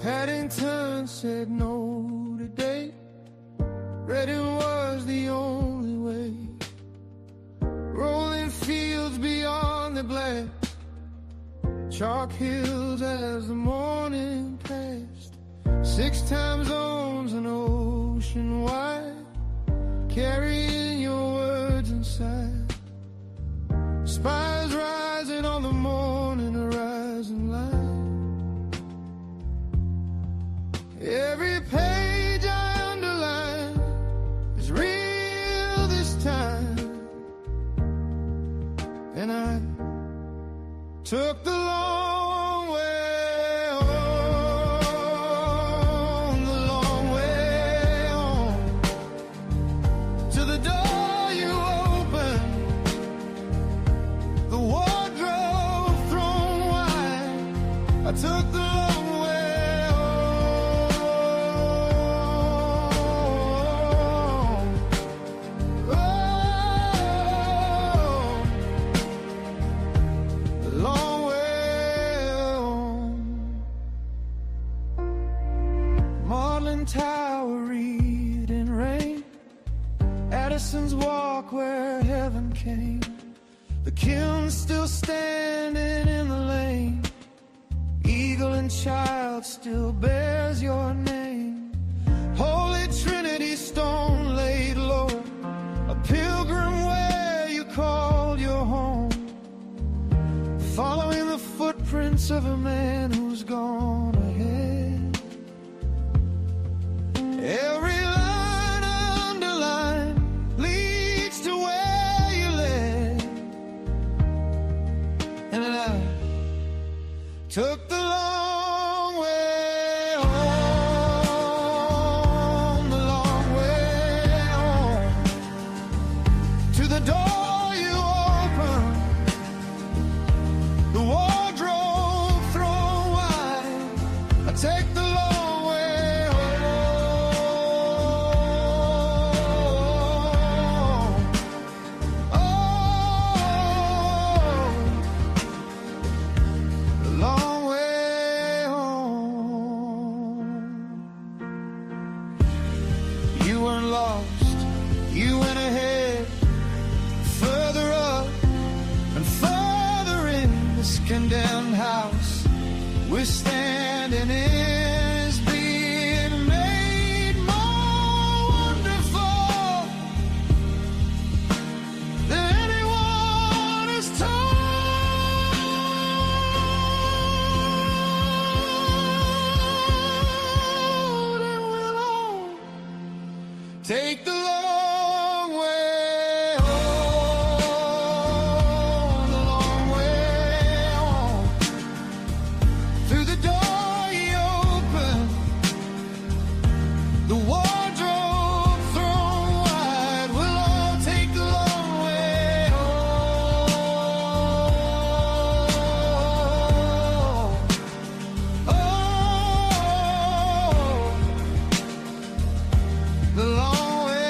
Paddington said no today. Reading was the only way. Rolling fields beyond the black, chalk hills as the morning passed. 6 time zones, an ocean wide, carrying your words inside. Spires rising on the morning horizon line. Every page I underline is real this time. And I took the long way home, the long way home, to the door you opened, the wardrobe thrown wide. I took the long way home. Oh, the long way home. Maudlin Tower, read in rain, Addison's walk where heaven came. The kiln still standing in the lane, eagle and child still bears your name. Holy Trinity stone laid low, a pilgrim where you called your home, following the footprints of a man who's gone ahead. Every line I underline leads to where you led. And I took the long way home, the long way home, to the door you opened, the wardrobe thrown wide. I take the long way home. Oh, the long way home. You weren't lost, you went ahead, further up and further in. This condemned house we're standing in is being made more wonderful than anyone has told. And we'll all take the long way home, the long way home, through the door you opened, the wardrobe thrown wide. We'll all take the long way home. Oh, the long way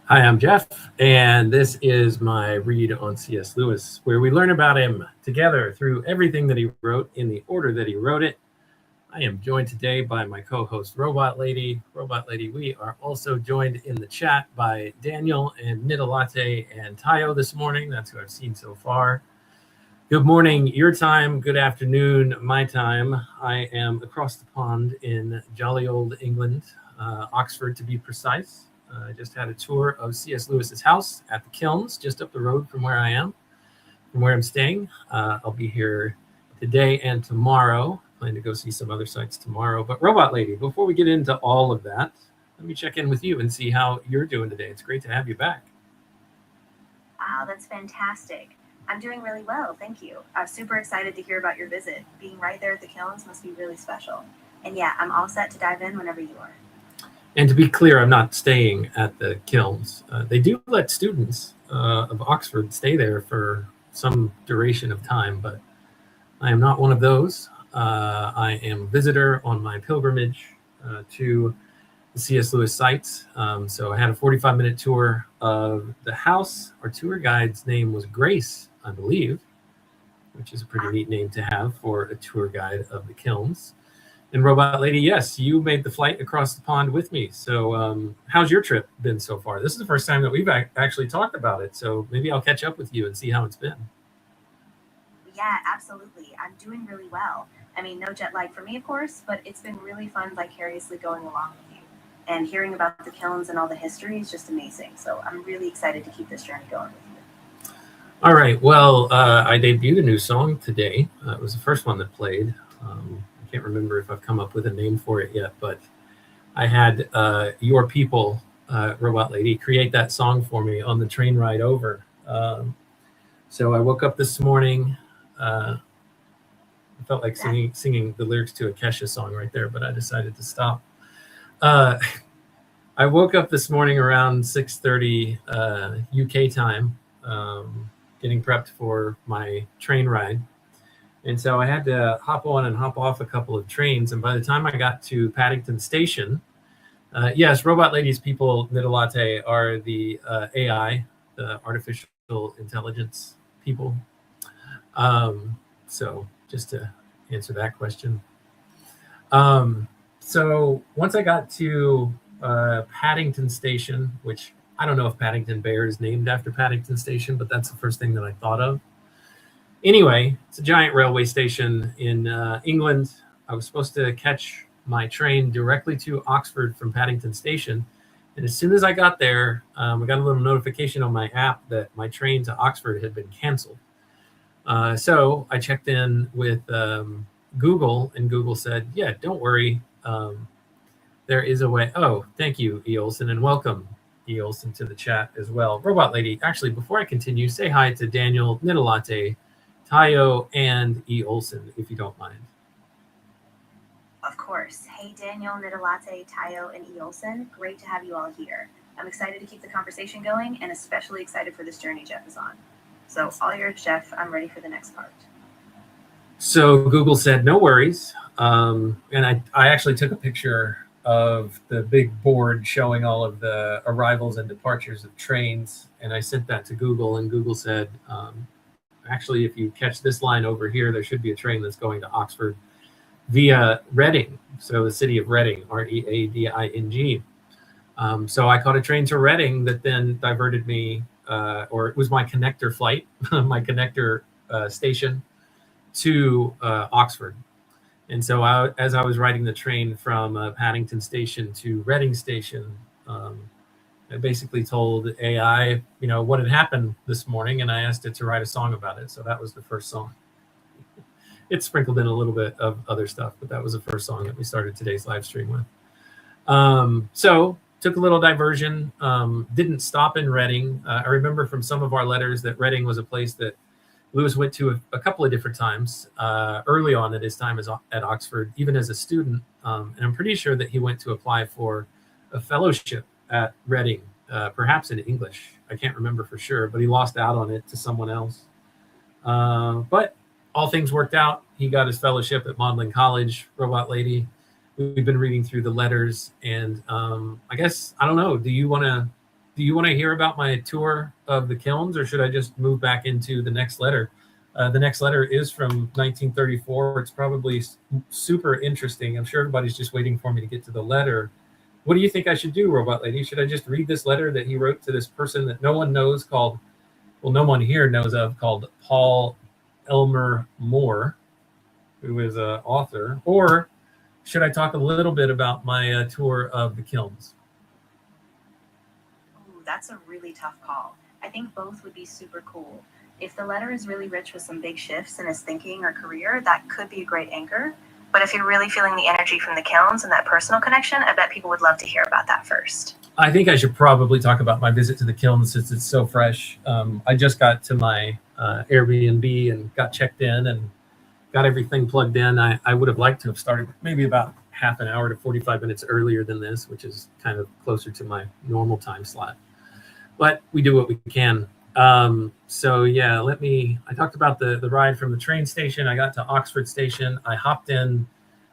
Hi, I'm Jeff, and this is my read on C.S. Lewis, where we learn about him together through everything that he wrote in the order that he wrote it. I am joined today by my co-host, Robot Lady. Robot Lady, we are also joined in the chat by Daniel and Nidalate and Tayo this morning. That's who I've seen so far. Good morning, your time. Good afternoon, my time. I am across the pond in jolly old England, Oxford to be precise. I just had a tour of C.S. Lewis's house at the Kilns, just up the road from where I am, from where I'm staying. I'll be here today and tomorrow. Plan to go see some other sites tomorrow. But Robot Lady, before we get into all of that, let me check in with you and see how you're doing today. It's great to have you back. Wow, that's fantastic. I'm doing really well, thank you. I'm super excited to hear about your visit. Being right there at the Kilns must be really special. And yeah, I'm all set to dive in whenever you are. And to be clear, I'm not staying at the Kilns. They do let students of Oxford stay there for some duration of time, but I am not one of those. I am a visitor on my pilgrimage to the C.S. Lewis sites. So I had a 45-minute tour of the house. Our tour guide's name was Grace, I believe, which is a pretty neat name to have for a tour guide of the Kilns. And Robot Lady, yes, you made the flight across the pond with me. So how's your trip been so far? This is the first time that we've actually talked about it. So maybe I'll catch up with you and see how it's been. Yeah, absolutely. I'm doing really well. I mean, no jet lag for me, of course, but it's been really fun vicariously going along with you. And hearing about the Kilns and all the history is just amazing. So I'm really excited to keep this journey going with you. All right. Well, I debuted a new song today. It was the first one that played. I can't remember if I've come up with a name for it yet, but I had Your People, Robot Lady, create that song for me on the train ride over. So I woke up this morning. I felt like singing the lyrics to a Kesha song right there, but I decided to stop. I woke up this morning around 6:30 UK time, getting prepped for my train ride. And so I had to hop on and hop off a couple of trains. And by the time I got to Paddington Station, yes, Robot Lady's people, Nidalate, are the AI, the artificial intelligence people. So just to answer that question. So once I got to Paddington Station, which I don't know if Paddington Bear is named after Paddington Station, but that's the first thing that I thought of. Anyway, it's a giant railway station in England. I was supposed to catch my train directly to Oxford from Paddington Station. And as soon as I got there, I got a little notification on my app that my train to Oxford had been canceled. So I checked in with Google, and Google said, yeah, don't worry. There is a way. Oh, thank you, E. Olson, and welcome, E. Olson, to the chat as well. Robot Lady, actually, before I continue, say hi to Daniel, Nidalate, Tayo, and E. Olson, if you don't mind. Of course. Hey, Daniel, Nidalate, Tayo, and E. Olson. Great to have you all here. I'm excited to keep the conversation going, and especially excited for this journey Jeff is on. So all yours, Jeff. I'm ready for the next part. So Google said, no worries. And I actually took a picture of the big board showing all of the arrivals and departures of trains. And I sent that to Google, and Google said, actually, if you catch this line over here, there should be a train that's going to Oxford via Reading. So the city of Reading, Reading. So I caught a train to Reading that then diverted me, or it was my connector flight, my connector station to Oxford. And so as I was riding the train from Paddington Station to Reading Station, I basically told AI, what had happened this morning, and I asked it to write a song about it. So that was the first song. It sprinkled in a little bit of other stuff, but that was the first song that we started today's live stream with. So took a little diversion, didn't stop in Reading. I remember from some of our letters that Reading was a place that Lewis went to a couple of different times early on at his time at Oxford, even as a student. And I'm pretty sure that he went to apply for a fellowship at Reading, perhaps in English. I can't remember for sure, but he lost out on it to someone else. But all things worked out. He got his fellowship at Magdelan College, Robot Lady. We've been reading through the letters, and I guess, I don't know, do you want to do you want to hear about my tour of the kilns, or should I just move back into the next letter? The next letter is from 1934. It's probably super interesting. I'm sure everybody's just waiting for me to get to the letter. What do you think I should do, Robot Lady? Should I just read this letter that he wrote to this person that no one knows called, well, no one here knows of, called Paul Elmer Moore, who is an author? Or should I talk a little bit about my tour of the kilns? Ooh, that's a really tough call. I think both would be super cool. If the letter is really rich with some big shifts in his thinking or career, that could be a great anchor. But if you're really feeling the energy from the kilns and that personal connection, I bet people would love to hear about that first. I think I should probably talk about my visit to the kilns since it's so fresh. I just got to my Airbnb and got checked in and got everything plugged in. I would have liked to have started maybe about half an hour to 45 minutes earlier than this, which is kind of closer to my normal time slot. But we do what we can. So yeah, I talked about the ride from the train station. I got to Oxford Station. I hopped in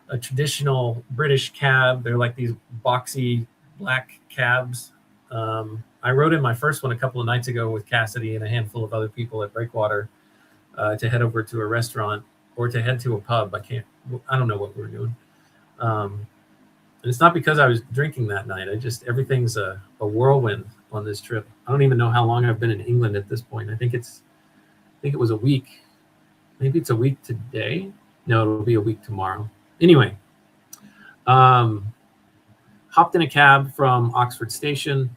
a traditional British cab. They're like these boxy black cabs. I rode in my first one a couple of nights ago with Cassidy and a handful of other people at Breakwater to head over to a restaurant or to head to a pub. I don't know what we were doing. And it's not because I was drinking that night. Everything's a whirlwind on this trip. I don't even know how long I've been in England at this point. I think it was a week. Maybe it's a week today. No, it'll be a week tomorrow. Anyway, hopped in a cab from Oxford Station.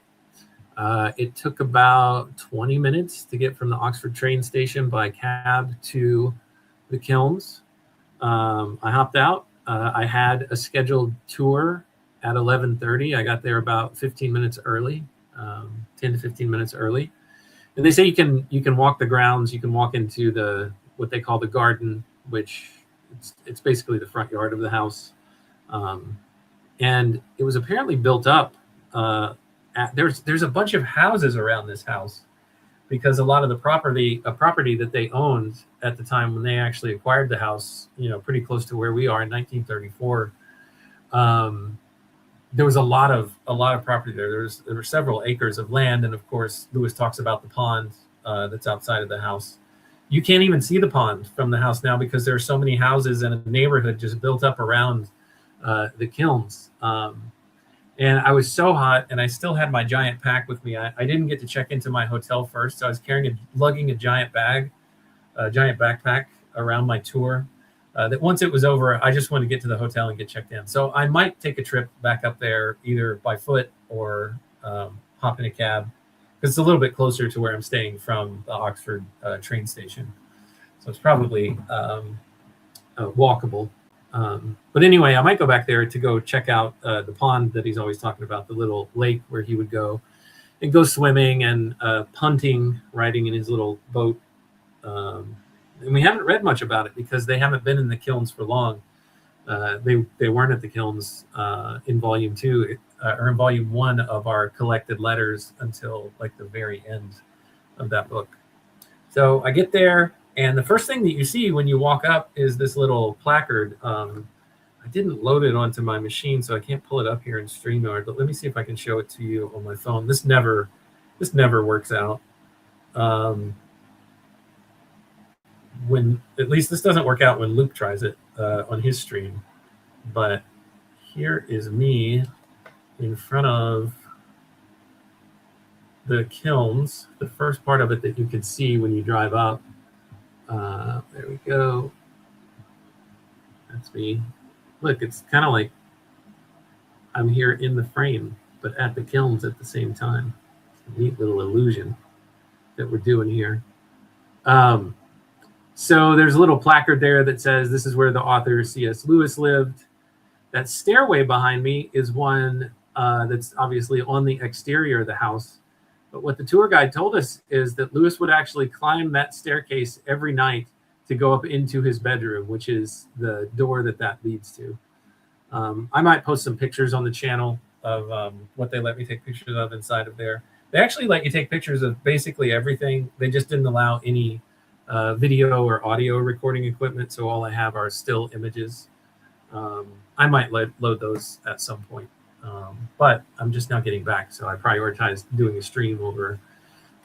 It took about 20 minutes to get from the Oxford train station by cab to the kilns. I hopped out. I had a scheduled tour at 11:30. I got there about 15 minutes early, 10 to 15 minutes early. And they say you can walk the grounds. You can walk into what they call the garden, which it's basically the front yard of the house. And it was apparently built up. There's a bunch of houses around this house because a lot of the property that they owned at the time when they actually acquired the house, pretty close to where we are in 1934. There was a lot of property there. There were several acres of land, and of course, Lewis talks about the pond that's outside of the house. You can't even see the pond from the house now because there are so many houses and a neighborhood just built up around the kilns. And I was so hot, and I still had my giant pack with me. I didn't get to check into my hotel first, so I was lugging a giant backpack around my tour. That once it was over, I just wanted to get to the hotel and get checked in. So I might take a trip back up there either by foot or hop in a cab because it's a little bit closer to where I'm staying from the Oxford train station. So it's probably walkable. But anyway, I might go back there to go check out the pond that he's always talking about, the little lake where he would go and go swimming and punting, riding in his little boat. And we haven't read much about it because they haven't been in the kilns for long. They weren't at the kilns in volume 2 or in volume 1 of our collected letters until like the very end of that book. So I get there, and the first thing that you see when you walk up is this little placard. I didn't load it onto my machine, so I can't pull it up here in StreamYard, but let me see if I can show it to you on my phone. This never works out. At least this doesn't work out when Luke tries it on his stream. But here is me in front of the kilns, the first part of it that you can see when you drive up. There we go. That's me. Look, it's kind of like I'm here in the frame, but at the kilns at the same time. It's a neat little illusion that we're doing here. So there's a little placard there that says this is where the author C.S. Lewis lived. That stairway behind me is one that's obviously on the exterior of the house. But what the tour guide told us is that Lewis would actually climb that staircase every night to go up into his bedroom, which is the door that leads to. I might post some pictures on the channel of what they let me take pictures of inside of there. They actually let you take pictures of basically everything. They just didn't allow any video or audio recording equipment, so all I have are still images. I might load those at some point. But I'm just now getting back, so I prioritized doing a stream over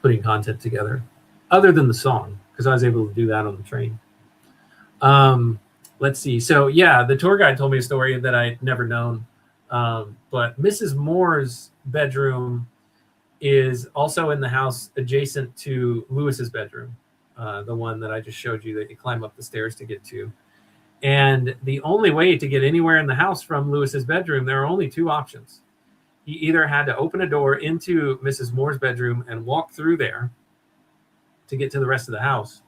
putting content together, other than the song, because I was able to do that on the train. Let's see. So yeah, the tour guide told me a story that I'd never known. But Mrs. Moore's bedroom is also in the house adjacent to Lewis's bedroom, the one that I just showed you that you climb up the stairs to get to. And the only way to get anywhere in the house from Lewis's bedroom, there are only two options. He either had to open a door into Mrs. Moore's bedroom and walk through there to get to the rest of the house,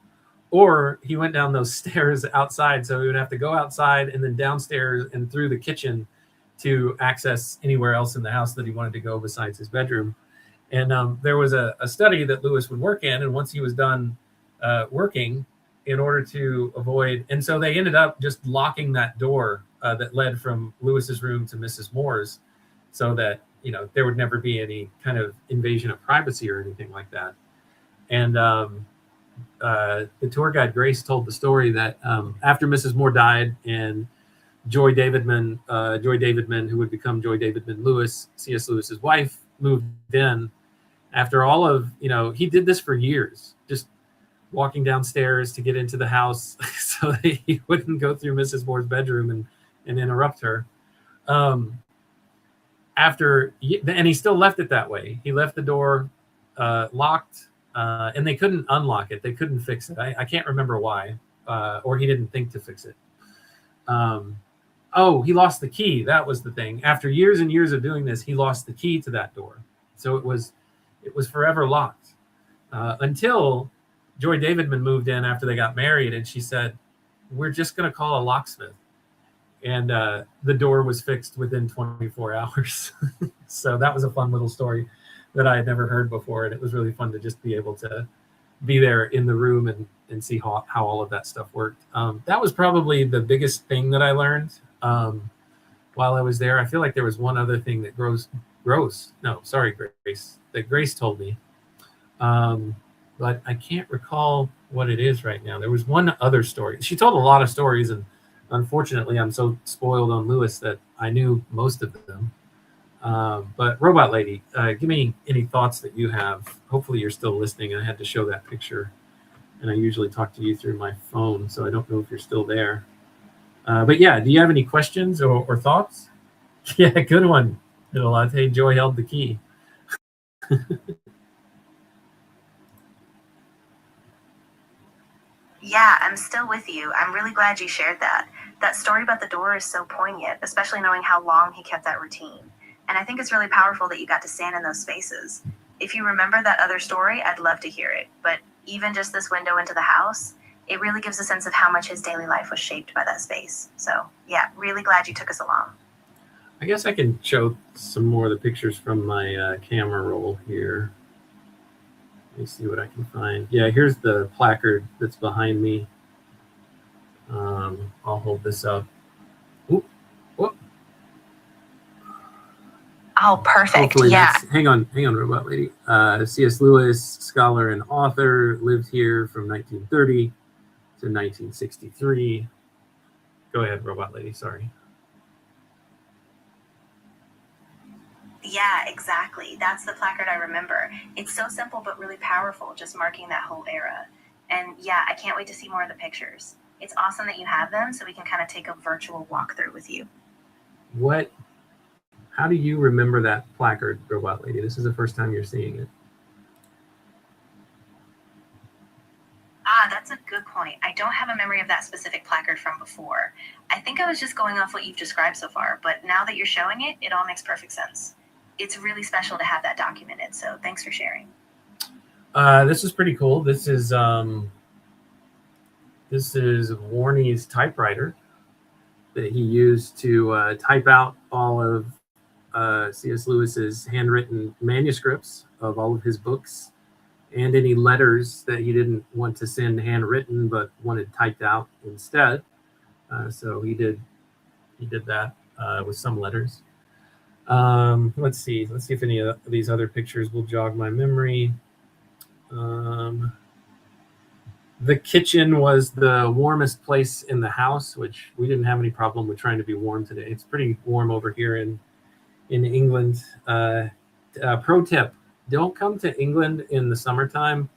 or he went down those stairs outside. So he would have to go outside and then downstairs and through the kitchen to access anywhere else in the house that he wanted to go besides his bedroom. And there was a study that Lewis would work in, and once he was done working, in order to avoid, and so they ended up just locking that door that led from Lewis's room to Mrs. Moore's, so that, you know, there would never be any kind of invasion of privacy or anything like that. And the tour guide Grace told the story that after Mrs. Moore died and Joy Davidman, who would become Joy Davidman Lewis, C.S. Lewis's wife, moved in, after all of, you know, he did this for years, just walking downstairs to get into the house so that he wouldn't go through Mrs. Moore's bedroom and interrupt her. And he still left it that way. He left the door locked, and they couldn't unlock it. They couldn't fix it. I can't remember why, or he didn't think to fix it. Oh, he lost the key. That was the thing. After years and years of doing this, he lost the key to that door. So it was forever locked until Joy Davidman moved in after they got married, and she said, "We're just going to call a locksmith." And the door was fixed within 24 hours. So that was a fun little story that I had never heard before. And it was really fun to just be able to be there in the room and see how all of that stuff worked. That was probably the biggest thing that I learned while I was there. I feel like there was one other thing that Grace told me. But I can't recall what it is right now. There was one other story. She told a lot of stories, and unfortunately, I'm so spoiled on Lewis that I knew most of them. But Robot Lady, give me any thoughts that you have. Hopefully you're still listening. I had to show that picture, and I usually talk to you through my phone, so I don't know if you're still there. But yeah, do you have any questions or thoughts? Yeah, good one. Little latte. Joy held the key. Yeah, I'm still with you. I'm really glad you shared that. That story about the door is so poignant, especially knowing how long he kept that routine. And I think it's really powerful that you got to stand in those spaces. If you remember that other story, I'd love to hear it. But even just this window into the house, it really gives a sense of how much his daily life was shaped by that space. So yeah, really glad you took us along. I guess I can show some more of the pictures from my camera roll here. Let me see what I can find. Yeah, here's the placard that's behind me. I'll hold this up. Oop, whoop. Oh, perfect. Hopefully yeah. Hang on, Robot Lady. C.S. Lewis, scholar and author, lived here from 1930 to 1963. Go ahead, Robot Lady. Sorry. Yeah, exactly. That's the placard I remember. It's so simple but really powerful, just marking that whole era. And yeah, I can't wait to see more of the pictures. It's awesome that you have them, so we can kind of take a virtual walkthrough with you. How do you remember that placard, Robot Lady? This is the first time you're seeing it. That's a good point. I don't have a memory of that specific placard from before. I think I was just going off what you've described so far, but now that you're showing it, it all makes perfect sense. It's really special to have that documented, so thanks for sharing. This is pretty cool. This is Warney's typewriter that he used to type out all of C.S. Lewis's handwritten manuscripts of all of his books and any letters that he didn't want to send handwritten but wanted typed out instead. So he did that with some letters. Let's see if any of these other pictures will jog my memory. The kitchen was the warmest place in the house, which we didn't have any problem with trying to be warm today. It's pretty warm over here in in England. Pro tip: don't come to England in the summertime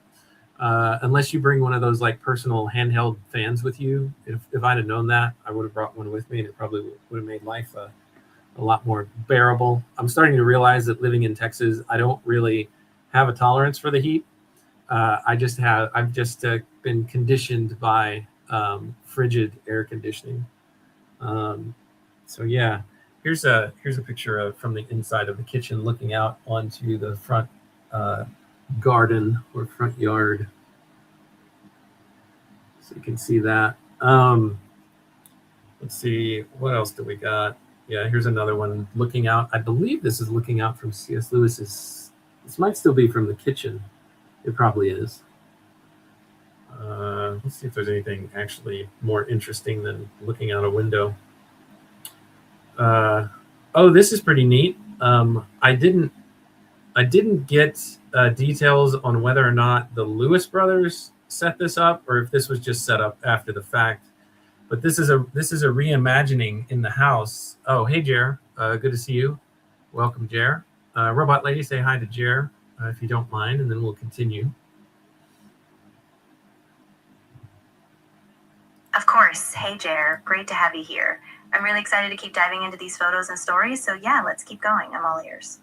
unless you bring one of those like personal handheld fans with you. If I'd have known that, I would have brought one with me, and it probably would have made life a lot more bearable. I'm starting to realize that living in Texas, I don't really have a tolerance for the heat. I've just been conditioned by frigid air conditioning. So yeah, here's a picture from the inside of the kitchen, looking out onto the front garden or front yard. So you can see that. Let's see, what else do we got? Yeah, here's another one looking out. I believe this is looking out from C.S. Lewis's. This might still be from the kitchen. It probably is. Let's see if there's anything actually more interesting than looking out a window. Oh, this is pretty neat. I didn't get details on whether or not the Lewis brothers set this up or if this was just set up after the fact. But this is a reimagining in the house. Oh, hey, Jer. Good to see you. Welcome, Jer. Robot Lady, say hi to Jer if you don't mind, and then we'll continue. Of course. Hey, Jer. Great to have you here. I'm really excited to keep diving into these photos and stories. So yeah, let's keep going. I'm all ears.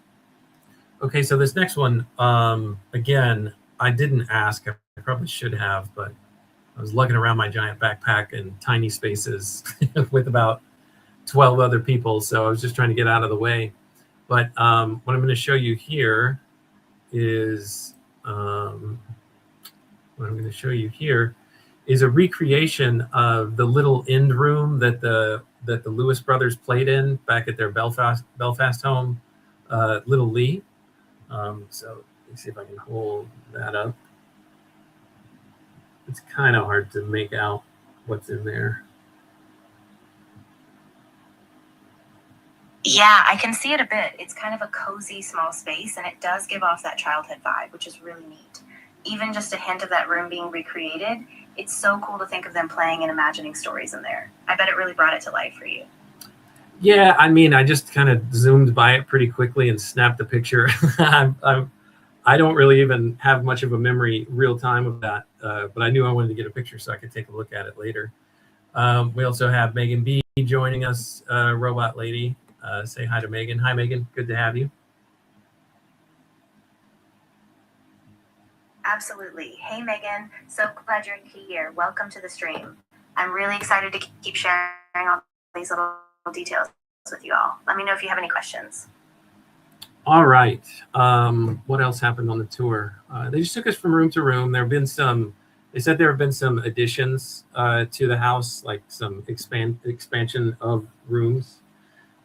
Okay, so this next one, again, I didn't ask. I probably should have, but I was lugging around my giant backpack in tiny spaces with about 12 other people. So I was just trying to get out of the way. But what I'm going to show you here is a recreation of the little end room that the Lewis brothers played in back at their Belfast home, Little Lee. So let's see if I can hold that up. It's kind of hard to make out what's in there. Yeah, I can see it a bit. It's kind of a cozy small space, and it does give off that childhood vibe, which is really neat. Even just a hint of that room being recreated, it's so cool to think of them playing and imagining stories in there. I bet it really brought it to life for you. Yeah, I mean, I just kind of zoomed by it pretty quickly and snapped a picture. I don't really even have much of a memory real time of that, but I knew I wanted to get a picture so I could take a look at it later. We also have Megan B joining us, Robot Lady. Say hi to Megan. Hi, Megan. Good to have you. Absolutely. Hey, Megan. So glad you're here. Welcome to the stream. I'm really excited to keep sharing all these little details with you all. Let me know if you have any questions. All right. What else happened on the tour? They just took us from room to room. They said there have been some additions to the house, like some expansion of rooms.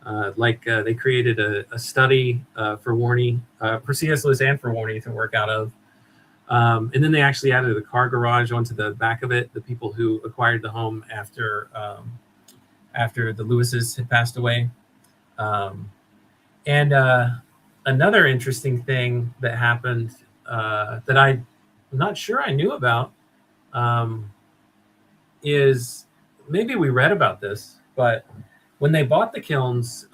They created a study for Warney, for C.S. Lewis and for Warney to work out of. And then they actually added a car garage onto the back of it. The people who acquired the home after the Lewises had passed away. Another interesting thing that happened that I'm not sure I knew about is, maybe we read about this, but when they bought the kilns,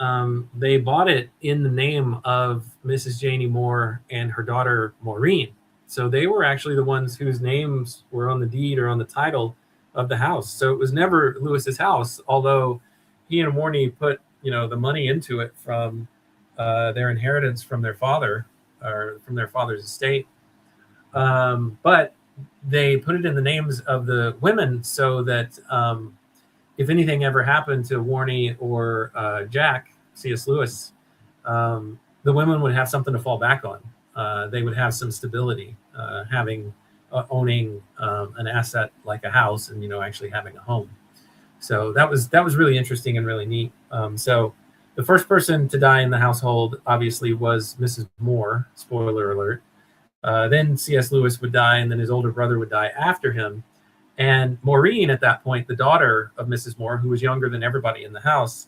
they bought it in the name of Mrs. Janie Moore and her daughter Maureen. So they were actually the ones whose names were on the deed or on the title of the house. So it was never Lewis's house, although he and Warney put the money into it from their inheritance from their father, or from their father's estate. But they put it in the names of the women so that if anything ever happened to Warney or Jack, C.S. Lewis, the women would have something to fall back on. They would have some stability, owning an asset like a house and actually having a home. So that was really interesting and really neat. So the first person to die in the household obviously was Mrs. Moore. Spoiler alert. Then C.S. Lewis would die, and then his older brother would die after him. And Maureen, at that point, the daughter of Mrs. Moore, who was younger than everybody in the house,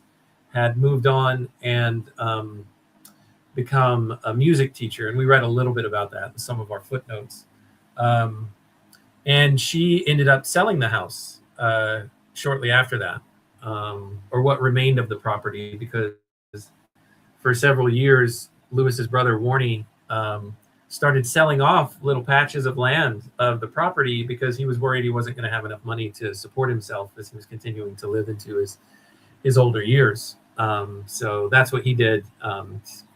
had moved on and become a music teacher. And we read a little bit about that in some of our footnotes. And she ended up selling the house shortly after that, or what remained of the property, because for several years, Lewis's brother Warney started selling off little patches of land of the property because he was worried he wasn't going to have enough money to support himself as he was continuing to live into his older years. So that's what he did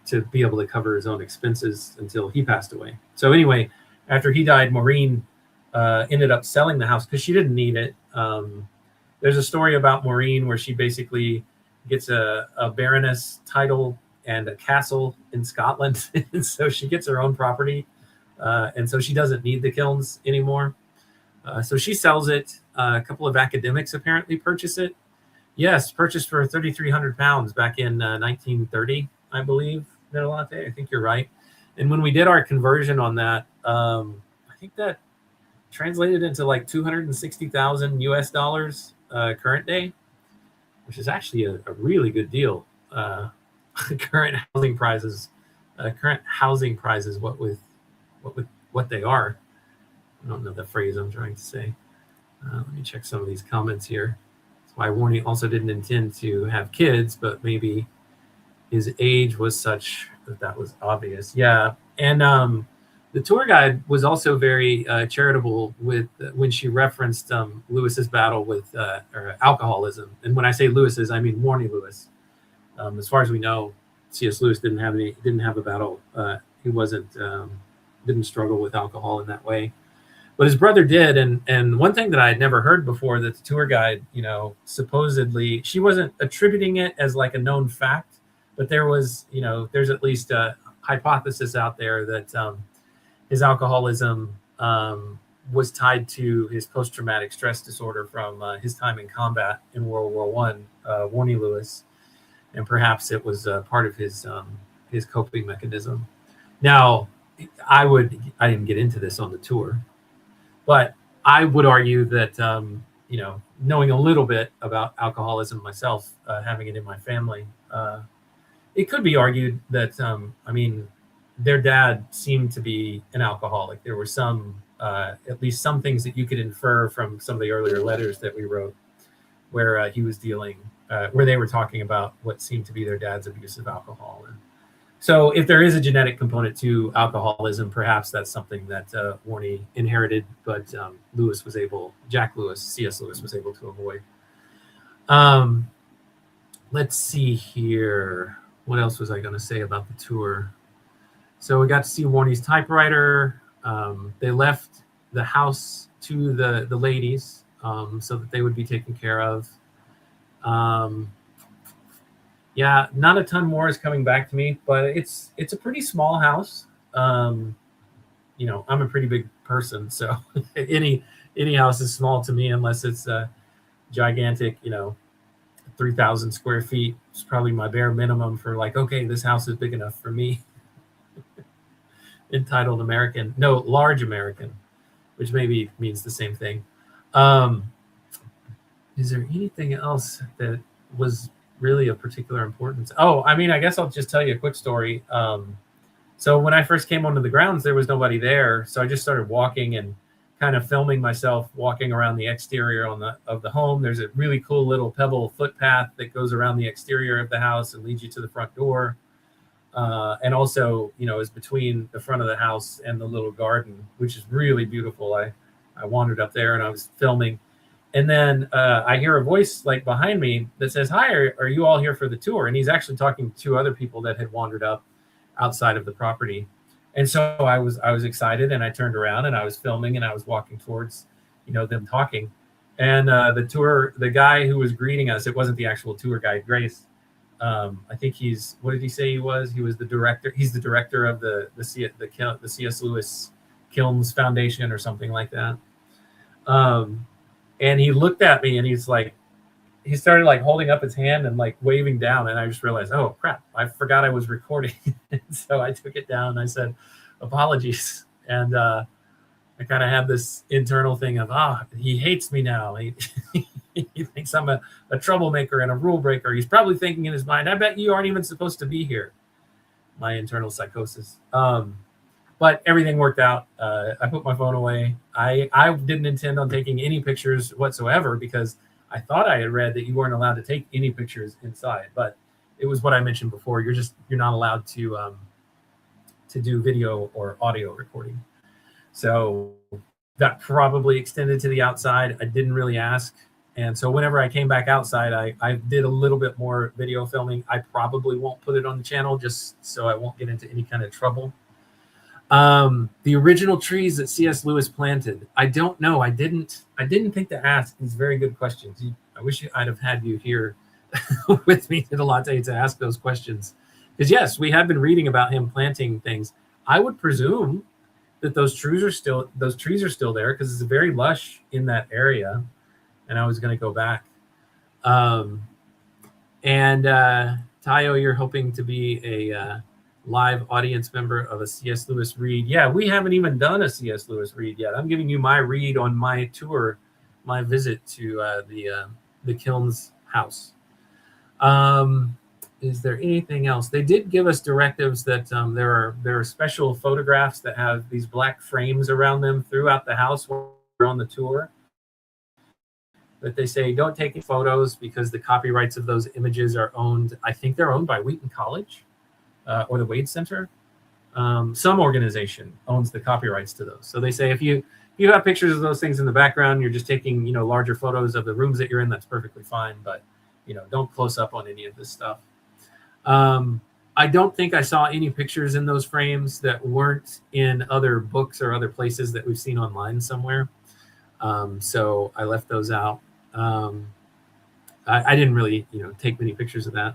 to be able to cover his own expenses until he passed away. So anyway, after he died, Maureen ended up selling the house because she didn't need it. There's a story about Maureen where she basically gets a baroness title and a castle in Scotland. And so she gets her own property. And so she doesn't need the kilns anymore. So she sells it. A couple of academics apparently purchase it. Yes, purchased for £3,300 back in 1930, I believe, Netolate. I think you're right. And when we did our conversion on that, I think that translated into like 260,000 US dollars current day, which is actually a really good deal. Current housing prices, what they are. I don't know the phrase I'm trying to say. Let me check some of these comments here. That's why Warney also didn't intend to have kids, but maybe his age was such that was obvious. Yeah, and the tour guide was also very charitable with when she referenced Lewis's battle with alcoholism. And when I say Lewis's, I mean Warney Lewis. As far as we know, C.S. Lewis didn't have a battle. He didn't struggle with alcohol in that way, but his brother did. And one thing that I had never heard before, that the tour guide, supposedly, she wasn't attributing it as like a known fact, but there was, there's at least a hypothesis out there that his alcoholism was tied to his post-traumatic stress disorder from his time in combat in World War I, Warney Lewis. And perhaps it was part of his coping mechanism. Now, I didn't get into this on the tour, but I would argue that knowing a little bit about alcoholism myself, having it in my family, it could be argued that their dad seemed to be an alcoholic. There were some, at least some things that you could infer from some of the earlier letters that we wrote, where he was dealing. Where they were talking about what seemed to be their dad's abuse of alcohol. And so if there is a genetic component to alcoholism, perhaps that's something that Warney inherited, but Jack Lewis, C.S. Lewis was able to avoid. Let's see here. What else was I going to say about the tour? So we got to see Warney's typewriter. They left the house to the ladies so that they would be taken care of. Not a ton more is coming back to me, but it's a pretty small house. I'm a pretty big person, so any house is small to me unless it's a gigantic, 3,000 square feet. It's probably my bare minimum for like, okay, this house is big enough for me. Entitled American, no, large American, which maybe means the same thing. Is there anything else that was really of particular importance? I guess I'll just tell you a quick story. So when I first came onto the grounds, there was nobody there. So I just started walking and kind of filming myself walking around the exterior of the home. There's a really cool little pebble footpath that goes around the exterior of the house and leads you to the front door. And also, is between the front of the house and the little garden, which is really beautiful. I wandered up there and I was filming. And then I hear a voice like behind me that says, "Hi, are you all here for the tour?" And he's actually talking to 2 other people that had wandered up outside of the property. And so I was excited, and I turned around and I was filming and I was walking towards, them talking. And the guy who was greeting us, it wasn't the actual tour guide, Grace. I think what did he say he was? He was the director. He's the director of the C.S. Lewis Kilns Foundation or something like that. And he looked at me and he started like holding up his hand and like waving down. And I just realized, oh crap, I forgot I was recording. So I took it down and I said, apologies. And I kind of had this internal thing of, he hates me now. He thinks I'm a troublemaker and a rule breaker. He's probably thinking in his mind, I bet you aren't even supposed to be here. My internal psychosis. But everything worked out. I put my phone away. I didn't intend on taking any pictures whatsoever because I thought I had read that you weren't allowed to take any pictures inside. But it was what I mentioned before. You're not allowed to do video or audio recording. So that probably extended to the outside. I didn't really ask. And so whenever I came back outside, I did a little bit more video filming. I probably won't put it on the channel just so I won't get into any kind of trouble. The original trees that C.S. Lewis planted, I don't know. I didn't think to ask these very good questions. I wish I'd have had you here with me at Latte to ask those questions. Because yes, we have been reading about him planting things. I would presume that those trees are still there because it's very lush in that area. And I was going to go back. Tayo, you're hoping to be a live audience member of a C.S. Lewis read. Yeah, we haven't even done a C.S. Lewis read yet. I'm giving you my read on my tour, my visit to the Kiln's house. Is there anything else? They did give us directives that there are special photographs that have these black frames around them throughout the house while we're on the tour. But they say don't take any photos because the copyrights of those images are owned. I think they're owned by Wheaton College or the Wade Center. Some organization owns the copyrights to those. So they say if you have pictures of those things in the background, you're just taking larger photos of the rooms that you're in. That's perfectly fine. But don't close up on any of this stuff. I don't think I saw any pictures in those frames that weren't in other books or other places that we've seen online somewhere. So I left those out. I didn't really, take many pictures of that.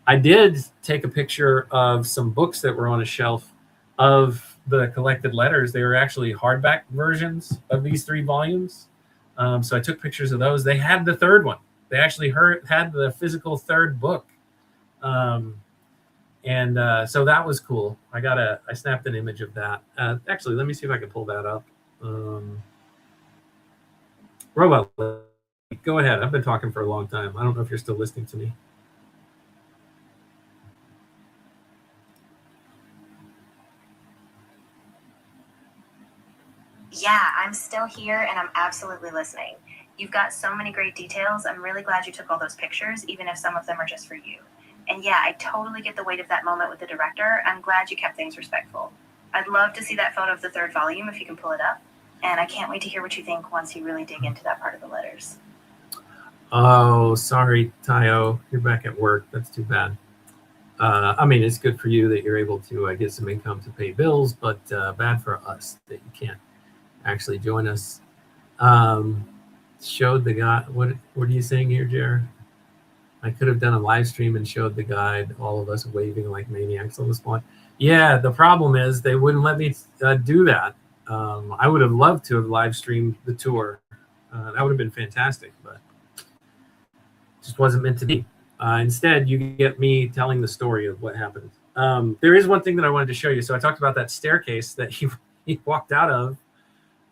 I did take a picture of some books that were on a shelf of the collected letters. They were actually hardback versions of these 3 volumes. So I took pictures of those. They had the 3rd one. They actually had the physical 3rd book. So that was cool. I snapped an image of that. Actually, let me see if I can pull that up. Robot, go ahead. I've been talking for a long time. I don't know if you're still listening to me. Yeah, I'm still here and I'm absolutely listening. You've got so many great details. I'm really glad you took all those pictures, even if some of them are just for you. And yeah, I totally get the weight of that moment with the director. I'm glad you kept things respectful. I'd love to see that photo of the 3rd volume if you can pull it up. And I can't wait to hear what you think once you really dig into that part of the letters. Oh, sorry, Tayo. You're back at work. That's too bad. I mean, it's good for you that you're able to get some income to pay bills, but bad for us that you can't actually join us. Showed the guy. What are you saying here, Jer? I could have done a live stream and showed the guide, all of us waving like maniacs on the spot. Yeah, the problem is they wouldn't let me do that. I would have loved to have live streamed the tour. That would have been fantastic, but it just wasn't meant to be. Instead, you get me telling the story of what happened. There is one thing that I wanted to show you. So I talked about that staircase that he walked out of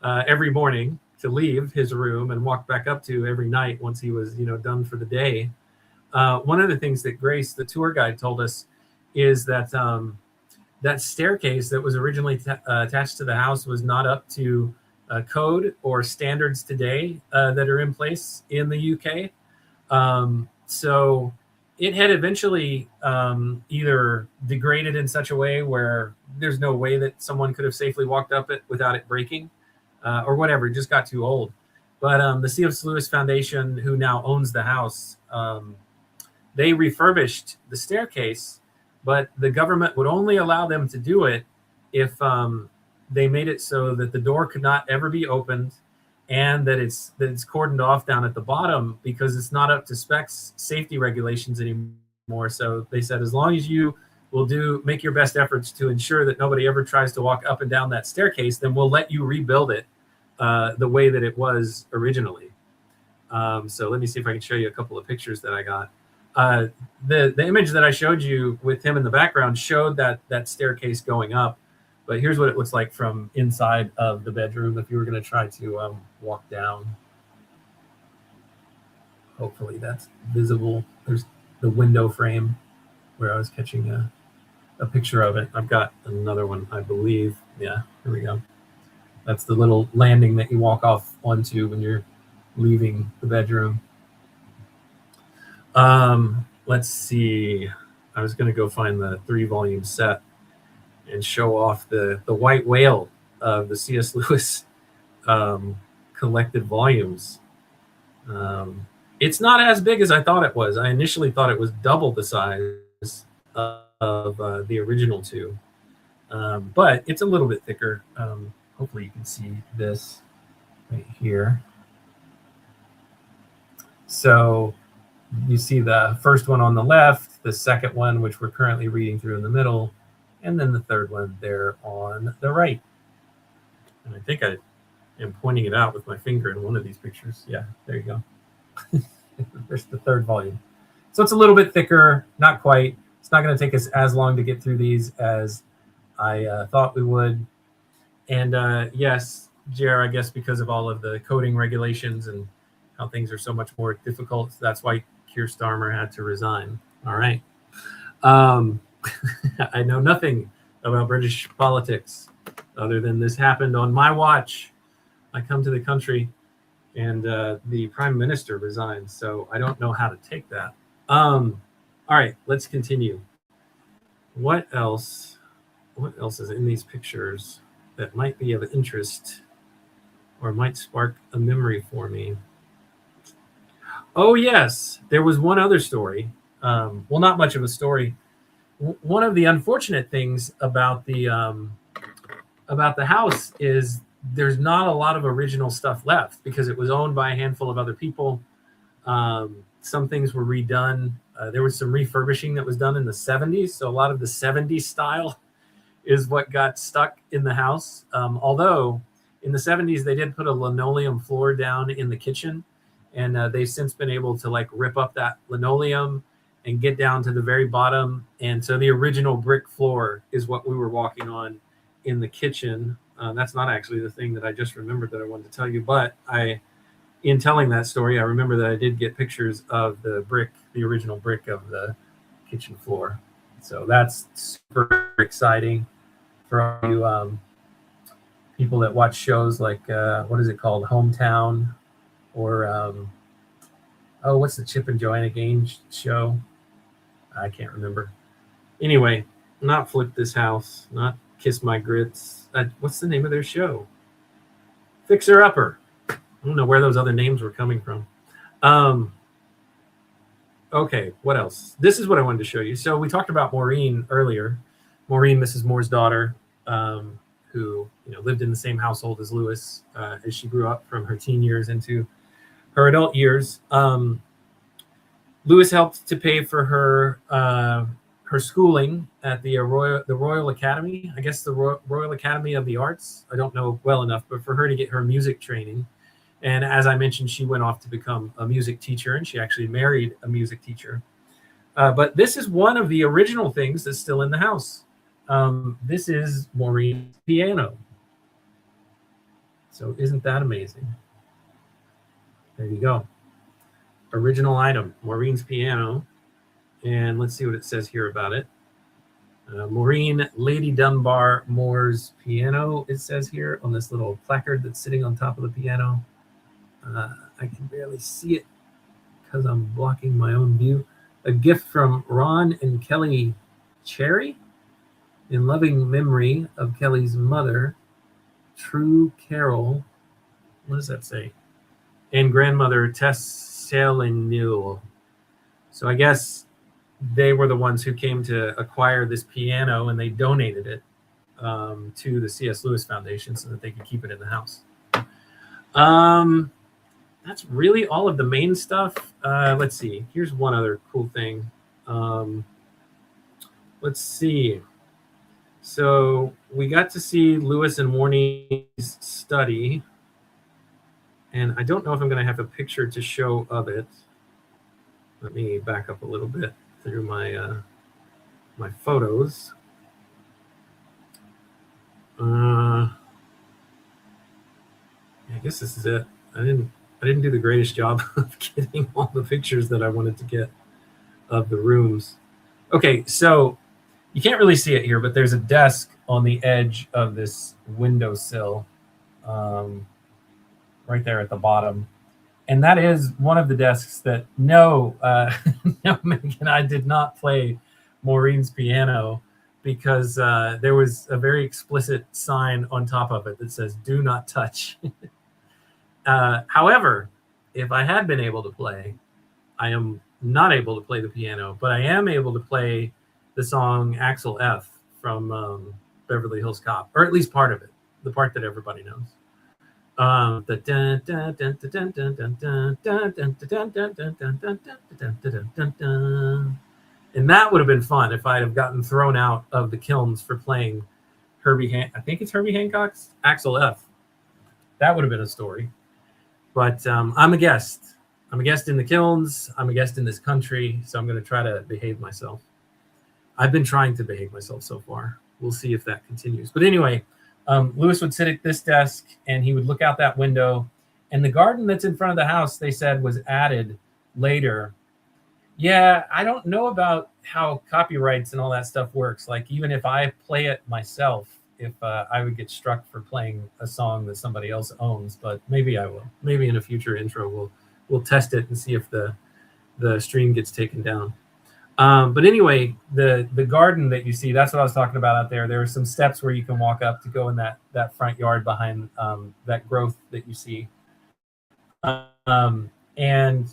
every morning to leave his room and walked back up to every night once he was done for the day. One of the things that Grace, the tour guide, told us is that that staircase that was originally attached to the house was not up to code or standards today that are in place in the UK. So it had eventually either degraded in such a way where there's no way that someone could have safely walked up it without it breaking or whatever. It just got too old. But the C.S. Lewis Foundation, who now owns the house, they refurbished the staircase, but the government would only allow them to do it if they made it so that the door could not ever be opened and that it's cordoned off down at the bottom because it's not up to specs safety regulations anymore. So they said, as long as you will make your best efforts to ensure that nobody ever tries to walk up and down that staircase, then we'll let you rebuild it the way that it was originally. So let me see if I can show you a couple of pictures that I got. The image that I showed you with him in the background showed that staircase going up, but here's what it looks like from inside of the bedroom if you were going to try to walk down. Hopefully that's visible. There's the window frame where I was catching a picture of it. I've got another one, I believe. Yeah, here we go. That's the little landing that you walk off onto when you're leaving the bedroom. let's see. I was going to go find the 3-volume set and show off the white whale of the C.S. Lewis collected volumes. It's not as big as I thought it was. I initially thought it was double the size of the original 2, but it's a little bit thicker. Hopefully you can see this right here. So you see the first one on the left, the second one, which we're currently reading through in the middle, and then the third one there on the right. And I think I am pointing it out with my finger in one of these pictures. Yeah, there you go. There's the 3rd volume. So it's a little bit thicker, not quite. It's not going to take us as long to get through these as I thought we would. And yes, Jer, I guess because of all of the coding regulations and how things are so much more difficult, that's why Keir Starmer had to resign. All right. I know nothing about British politics other than this happened on my watch. I come to the country and the prime minister resigns, so I don't know how to take that. All right, let's continue. What else is in these pictures that might be of interest or might spark a memory for me? Oh yes, there was one other story. Well, not much of a story. One of the unfortunate things about the house is there's not a lot of original stuff left because it was owned by a handful of other people. Some things were redone. There was some refurbishing that was done in the 70s. So a lot of the 70s style is what got stuck in the house. Although in the 70s, they did put a linoleum floor down in the kitchen. And they've since been able to like rip up that linoleum and get down to the very bottom. And so the original brick floor is what we were walking on in the kitchen. That's not actually the thing that I just remembered that I wanted to tell you, but in telling that story, I remember that I did get pictures of the original brick of the kitchen floor. So that's super exciting for all you people that watch shows like, what is it called? Hometown, or, what's the Chip and Joanna Gaines show? I can't remember. Anyway, not Flip This House, not Kiss My Grits. What's the name of their show? Fixer Upper. I don't know where those other names were coming from. Okay, what else? This is what I wanted to show you. So we talked about Maureen earlier. Maureen, Mrs. Moore's daughter, who lived in the same household as Lewis as she grew up from her teen years into her adult years. Lewis helped to pay for her schooling at the Royal Academy, I guess the Royal Academy of the Arts. I don't know well enough, but for her to get her music training. And as I mentioned, she went off to become a music teacher, and she actually married a music teacher. But this is one of the original things that's still in the house. This is Maureen's piano. So isn't that amazing? There you go. Original item, Maureen's piano. And let's see what it says here about it. Maureen Lady Dunbar Moore's piano, it says here on this little placard that's sitting on top of the piano. I can barely see it because I'm blocking my own view. A gift from Ron and Kelly Cherry in loving memory of Kelly's mother, True Carol. What does that say? And grandmother Tess Salinil. So I guess they were the ones who came to acquire this piano, and they donated it to the C.S. Lewis Foundation so that they could keep it in the house. That's really all of the main stuff. Let's see. Here's one other cool thing. Let's see. So we got to see Lewis and Warnie's study. And I don't know if I'm going to have a picture to show of it. Let me back up a little bit through my my photos. I guess this is it. I didn't do the greatest job of getting all the pictures that I wanted to get of the rooms. Okay, so you can't really see it here, but there's a desk on the edge of this windowsill, right there at the bottom. And that is one of the desks that, no, no, Megan, I did not play Maureen's piano because there was a very explicit sign on top of it that says, do not touch. However, if I had been able to play, I am not able to play the piano, but I am able to play the song Axel F from Beverly Hills Cop, or at least part of it, the part that everybody knows. And that would have been fun if I'd have gotten thrown out of the kilns for playing I think it's Herbie Hancock's Axel F. That would have been a story. But I'm a guest. I'm a guest in the kilns. I'm a guest in this country, so I'm going to try to behave myself. I've been trying to behave myself so far. We'll see if that continues. But anyway, Lewis would sit at this desk, and he would look out that window. And the garden that's in front of the house, they said, was added later. Yeah, I don't know about how copyrights and all that stuff works. Like, even if I play it myself, if I would get struck for playing a song that somebody else owns. But maybe I will. Maybe in a future intro, we'll test it and see if the stream gets taken down. But anyway, the garden that you see, that's what I was talking about out there. There are some steps where you can walk up to go in that front yard behind that growth that you see. And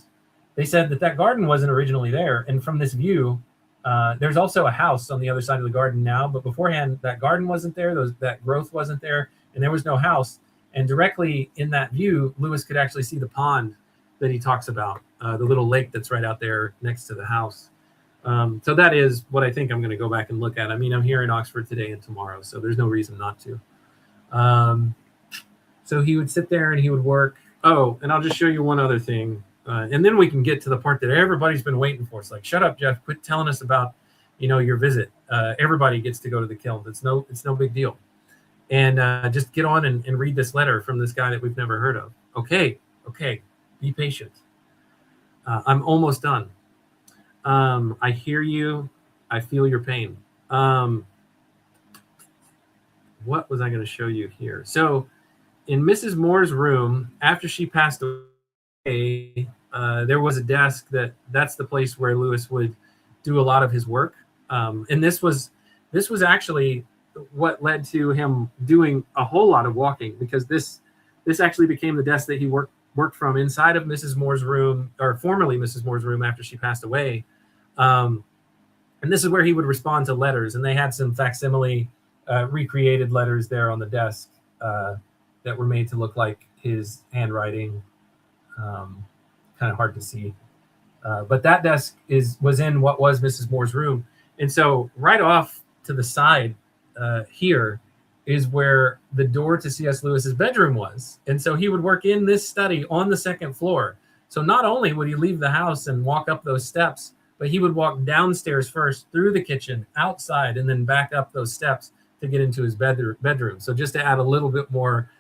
they said that garden wasn't originally there. And from this view, there's also a house on the other side of the garden now. But beforehand, that garden wasn't there. That growth wasn't there. And there was no house. And directly in that view, Lewis could actually see the pond that he talks about, the little lake that's right out there next to the house. So that is what I think I'm going to go back and look at. I mean, I'm here in Oxford today and tomorrow, so there's no reason not to. So he would sit there and he would work. Oh, and I'll just show you one other thing. And then we can get to the part that everybody's been waiting for. It's like, shut up, Jeff, quit telling us about, your visit. Everybody gets to go to the kiln. It's no big deal. And just get on and read this letter from this guy that we've never heard of. Okay, be patient. I'm almost done. I hear you. I feel your pain. What was I going to show you here? So in Mrs. Moore's room, after she passed away, there was a desk that's the place where Lewis would do a lot of his work. And this was actually what led to him doing a whole lot of walking, because this actually became the desk that he worked from inside of Mrs. Moore's room, or formerly Mrs. Moore's room after she passed away. And this is where he would respond to letters. And they had some facsimile recreated letters there on the desk that were made to look like his handwriting. Kind of hard to see. But that desk was in what was Mrs. Moore's room. And so right off to the side here is where the door to C.S. Lewis's bedroom was. And so he would work in this study on the second floor. So not only would he leave the house and walk up those steps, but he would walk downstairs first, through the kitchen, outside, and then back up those steps to get into his bedroom. So just to add a little bit more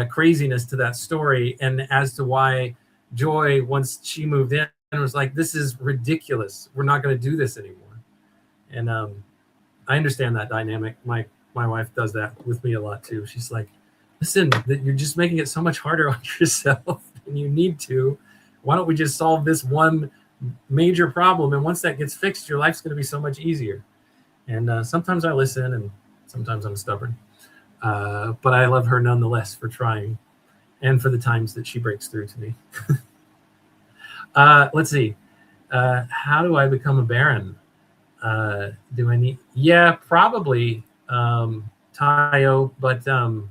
craziness to that story, and as to why Joy, once she moved in, was like, this is ridiculous. We're not going to do this anymore. And I understand that dynamic. My wife does that with me a lot too. She's like, listen, you're just making it so much harder on yourself than you need to. Why don't we just solve this one major problem? And once that gets fixed, your life's going to be so much easier. And sometimes I listen, and sometimes I'm stubborn. But I love her nonetheless for trying, and for the times that she breaks through to me. Let's see. How do I become a baron? Do I need? Yeah, probably, Tayo. But I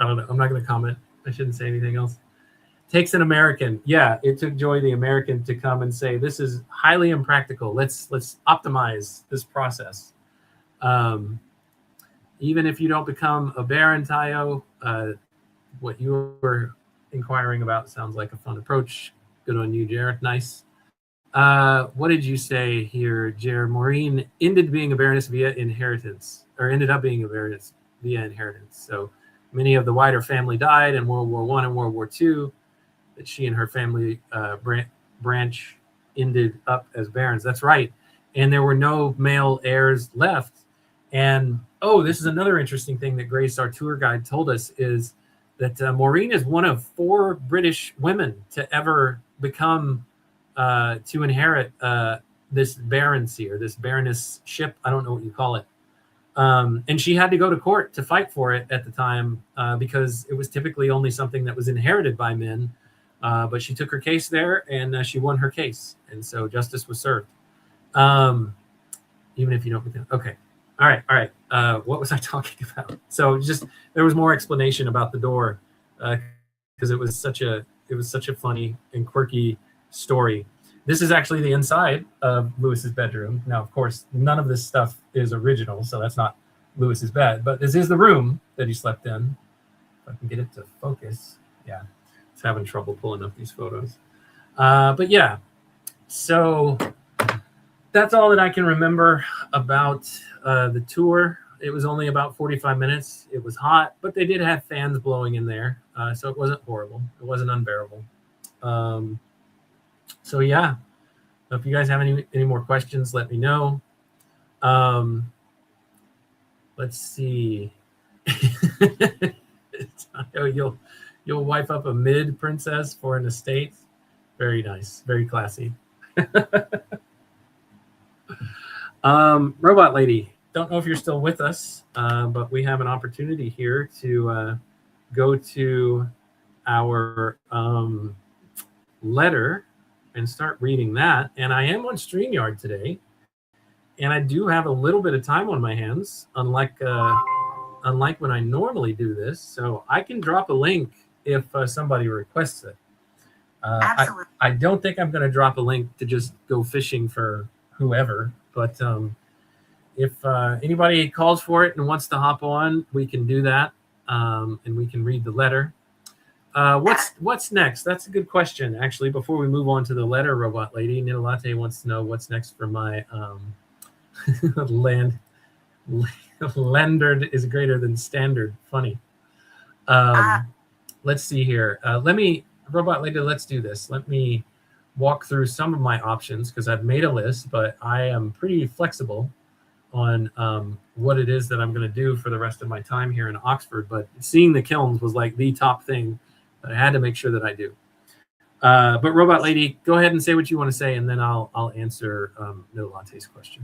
don't know. I'm not going to comment. I shouldn't say anything else. Takes an American. Yeah, it took Joy the American to come and say, this is highly impractical. Let's optimize this process. Even if you don't become a baron, Tayo, what you were inquiring about sounds like a fun approach. Good on you, Jared. Nice. What did you say here, Jared? Maureen ended being a baroness via inheritance, or ended up being a baroness via inheritance. So many of the wider family died in World War I and World War II, that she and her family branch ended up as barons. That's right. And there were no male heirs left. And this is another interesting thing that Grace, our tour guide, told us, is that Maureen is one of 4 British women to ever become to inherit this baroncy or this baronessship. I don't know what you call it. And she had to go to court to fight for it at the time because it was typically only something that was inherited by men. But she took her case there, and she won her case. And so justice was served. Even if you don't. Okay. All right. What was I talking about? So just there was more explanation about the door because it was such a funny and quirky story. This is actually the inside of Lewis's bedroom. Now, of course, none of this stuff is original, so that's not Lewis's bed. But this is the room that he slept in. If I can get it to focus. Yeah, it's having trouble pulling up these photos. But yeah, so that's all that I can remember about the tour. It was only about 45 minutes. It was hot, but they did have fans blowing in there, so it wasn't horrible. It wasn't unbearable. So yeah, if you guys have any more questions, let me know. Let's see. You'll wife up a mid princess for an estate. Very nice, very classy. Robot Lady, don't know if you're still with us, but we have an opportunity here to go to our letter and start reading that. And I am on StreamYard today, and I do have a little bit of time on my hands, unlike when I normally do this. So I can drop a link if somebody requests it. Absolutely. I don't think I'm going to drop a link to just go fishing for whoever, but if anybody calls for it and wants to hop on, we can do that, and we can read the letter. What's next? That's a good question, actually. Before we move on to the letter, Robot Lady, Nidalate wants to know what's next for my Landard is greater than standard. Funny. Let's see here. Robot Lady, let's do this. Let me walk through some of my options because I've made a list, but I am pretty flexible on what it is that I'm going to do for the rest of my time here in Oxford. But seeing the kilns was like the top thing that I had to make sure that I do. But Robot Lady, go ahead and say what you want to say, and then I'll answer Nidalate's question.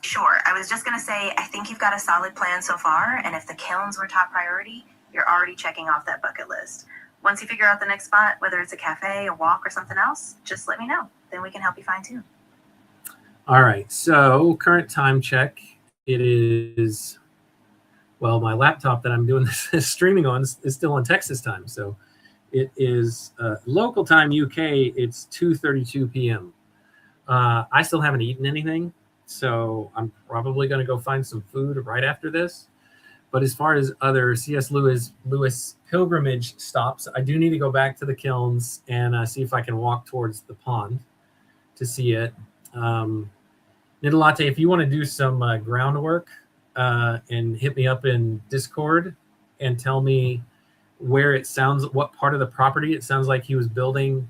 Sure. I was just going to say, I think you've got a solid plan so far, and if the kilns were top priority, you're already checking off that bucket list. Once you figure out the next spot, whether it's a cafe, a walk, or something else, just let me know. Then we can help you fine tune. All right. So current time check. It is, well, my laptop that I'm doing this streaming on is still on Texas time. So it is local time UK. It's 2:32 p.m. I still haven't eaten anything, so I'm probably going to go find some food right after this. But as far as other C.S. Lewis pilgrimage stops, I do need to go back to the kilns and see if I can walk towards the pond to see it. Nidalate, if you want to do some groundwork and hit me up in Discord and tell me where it sounds, what part of the property it sounds like he was planting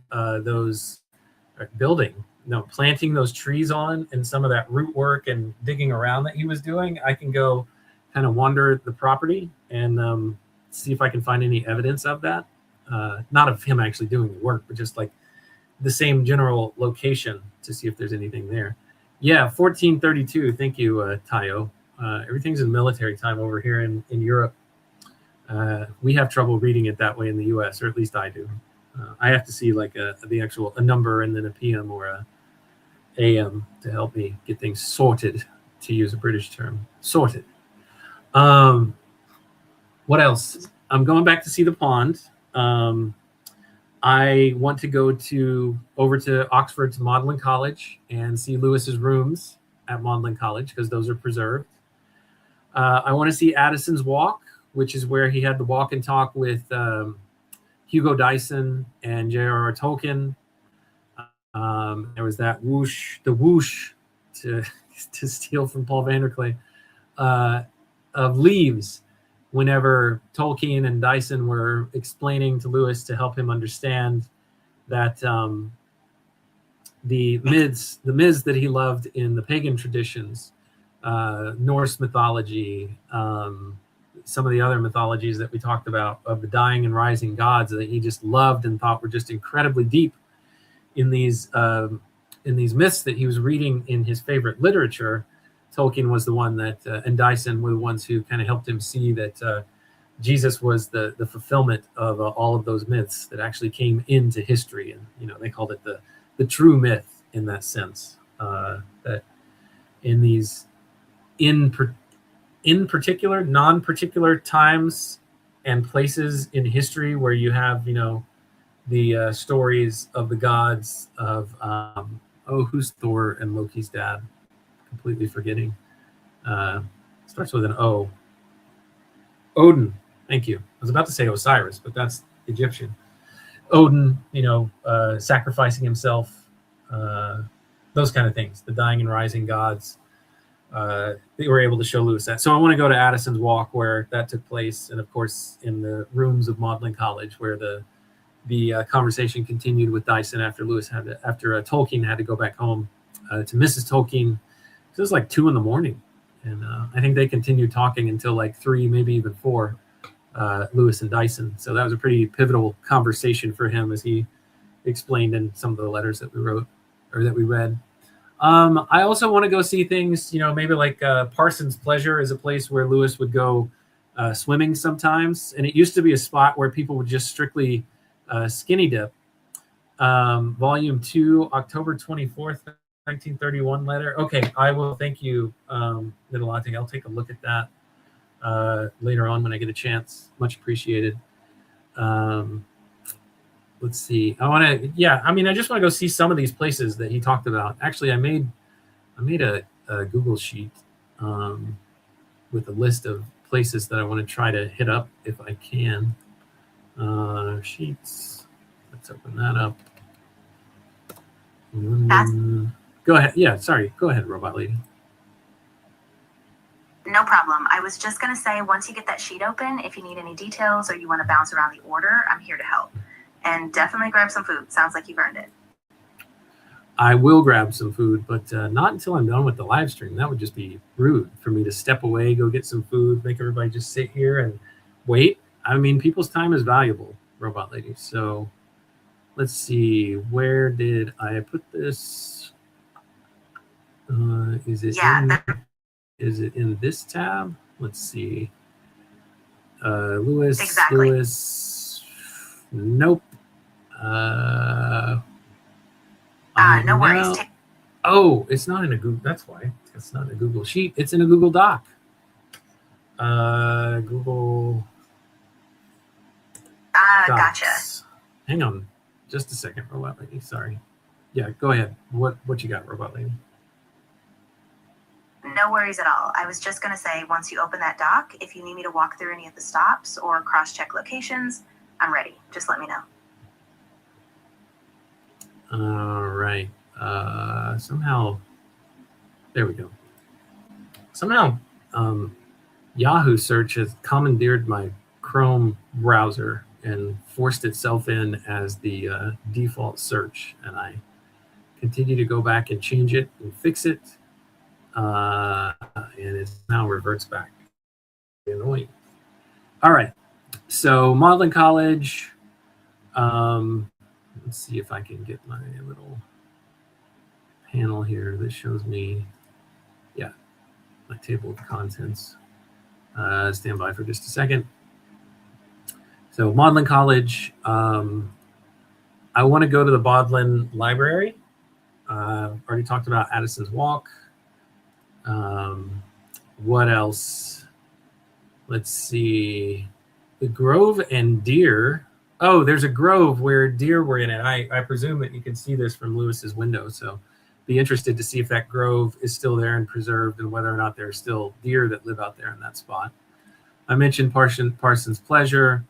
those trees on, and some of that root work and digging around that he was doing, I can go kind of wander the property and see if I can find any evidence of that. Not of him actually doing the work, but just like the same general location to see if there's anything there. Yeah, 1432. Thank you, Tayo. Everything's in military time over here in Europe. We have trouble reading it that way in the US, or at least I do. I have to see like a number and then a PM or a AM to help me get things sorted, to use a British term. Sorted. What else? I'm going back to see the pond. I want to go over to Oxford's Magdelan College and see Lewis's rooms at Magdelan College because those are preserved. I want to see Addison's Walk, which is where he had the walk and talk with Hugo Dyson and J.R.R. Tolkien. There was that whoosh to steal from Paul Vanderklay of leaves whenever Tolkien and Dyson were explaining to Lewis to help him understand that the myths that he loved in the pagan traditions Norse mythology, some of the other mythologies that we talked about of the dying and rising gods that he just loved and thought were just incredibly deep in these myths that he was reading in his favorite literature. Tolkien was the one that, and Dyson were the ones who kind of helped him see that Jesus was the fulfillment of all of those myths that actually came into history. And, you know, they called it the true myth in that sense, that in these, in particular, non-particular times and places in history where you have, you know, the stories of the gods of, who's Thor and Loki's dad? Completely forgetting. Starts with an O. Odin. Thank you. I was about to say Osiris, but that's Egyptian. Odin, you know, sacrificing himself, those kind of things. The dying and rising gods. They were able to show Lewis that. So I want to go to Addison's Walk, where that took place, and of course in the rooms of Magdalen College, where the conversation continued with Dyson after Tolkien had to go back home to Mrs. Tolkien. It was like 2 a.m, and I think they continued talking until like 3, maybe even 4. Lewis and Dyson. So that was a pretty pivotal conversation for him, as he explained in some of the letters that we wrote or that we read. I also want to go see things, you know, maybe like Parsons Pleasure is a place where Lewis would go swimming sometimes. And it used to be a spot where people would just strictly skinny dip. Volume 2, October 24th, 1931 letter. Okay, I will. Thank you, Middleante. I'll take a look at that later on when I get a chance. Much appreciated. Let's see. I just want to go see some of these places that he talked about. Actually, I made a Google sheet with a list of places that I want to try to hit up if I can. Sheets. Let's open that up. Go ahead. Yeah, sorry. Go ahead, Robot Lady. No problem. I was just going to say, once you get that sheet open, if you need any details or you want to bounce around the order, I'm here to help. And definitely grab some food. Sounds like you've earned it. I will grab some food, but not until I'm done with the live stream. That would just be rude for me to step away, go get some food, make everybody just sit here and wait. I mean, people's time is valuable, Robot Lady. So let's see. Where did I put this? Is it in this tab? Let's see. Lewis. Exactly. Lewis. Nope. No worries. Oh, it's not in a Google. That's why it's not in a Google Sheet. It's in a Google Doc. Google. Docs. Gotcha. Hang on, just a second, Robot Lady. Sorry. Yeah, go ahead. What you got, Robot Lady? No worries at all. I was just going to say, once you open that doc, if you need me to walk through any of the stops or cross-check locations, I'm ready. Just let me know. All right. Somehow, there we go. Somehow, Yahoo search has commandeered my Chrome browser and forced itself in as the default search. And I continue to go back and change it and fix it. And it now reverts back. Annoying. All right. So Magdalen College. Let's see if I can get my little panel here that shows me, my table of contents. Stand by for just a second. So Magdalen College. I want to go to the Magdalen Library. Already talked about Addison's Walk. What else? Let's see. The Grove and Deer. Oh, there's a grove where deer were in it. I presume that you can see this from Lewis's window. So be interested to see if that grove is still there and preserved and whether or not there are still deer that live out there in that spot. I mentioned Parsons Pleasure.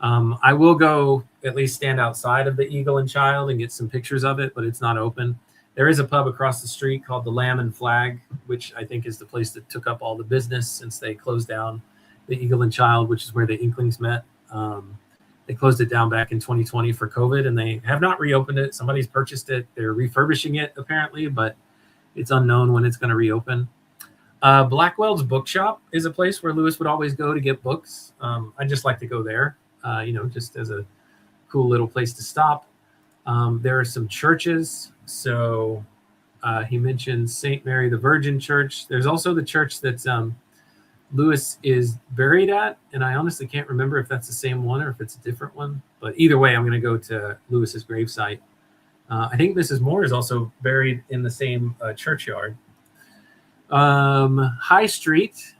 I will go at least stand outside of the Eagle and Child and get some pictures of it, but it's not open. There is a pub across the street called the Lamb and Flag, which I think is the place that took up all the business since they closed down the Eagle and Child, which is where the Inklings met. They closed it down back in 2020 for COVID, and they have not reopened it. Somebody's purchased it. They're refurbishing it, apparently, but it's unknown when it's going to reopen. Blackwell's Bookshop is a place where Lewis would always go to get books. I just like to go there, just as a cool little place to stop. There are some churches. So he mentioned St. Mary the Virgin Church. There's also the church that Lewis is buried at, and I honestly can't remember if that's the same one or if it's a different one. But either way, I'm going to go to Lewis's gravesite. I think Mrs. Moore is also buried in the same churchyard. High Street.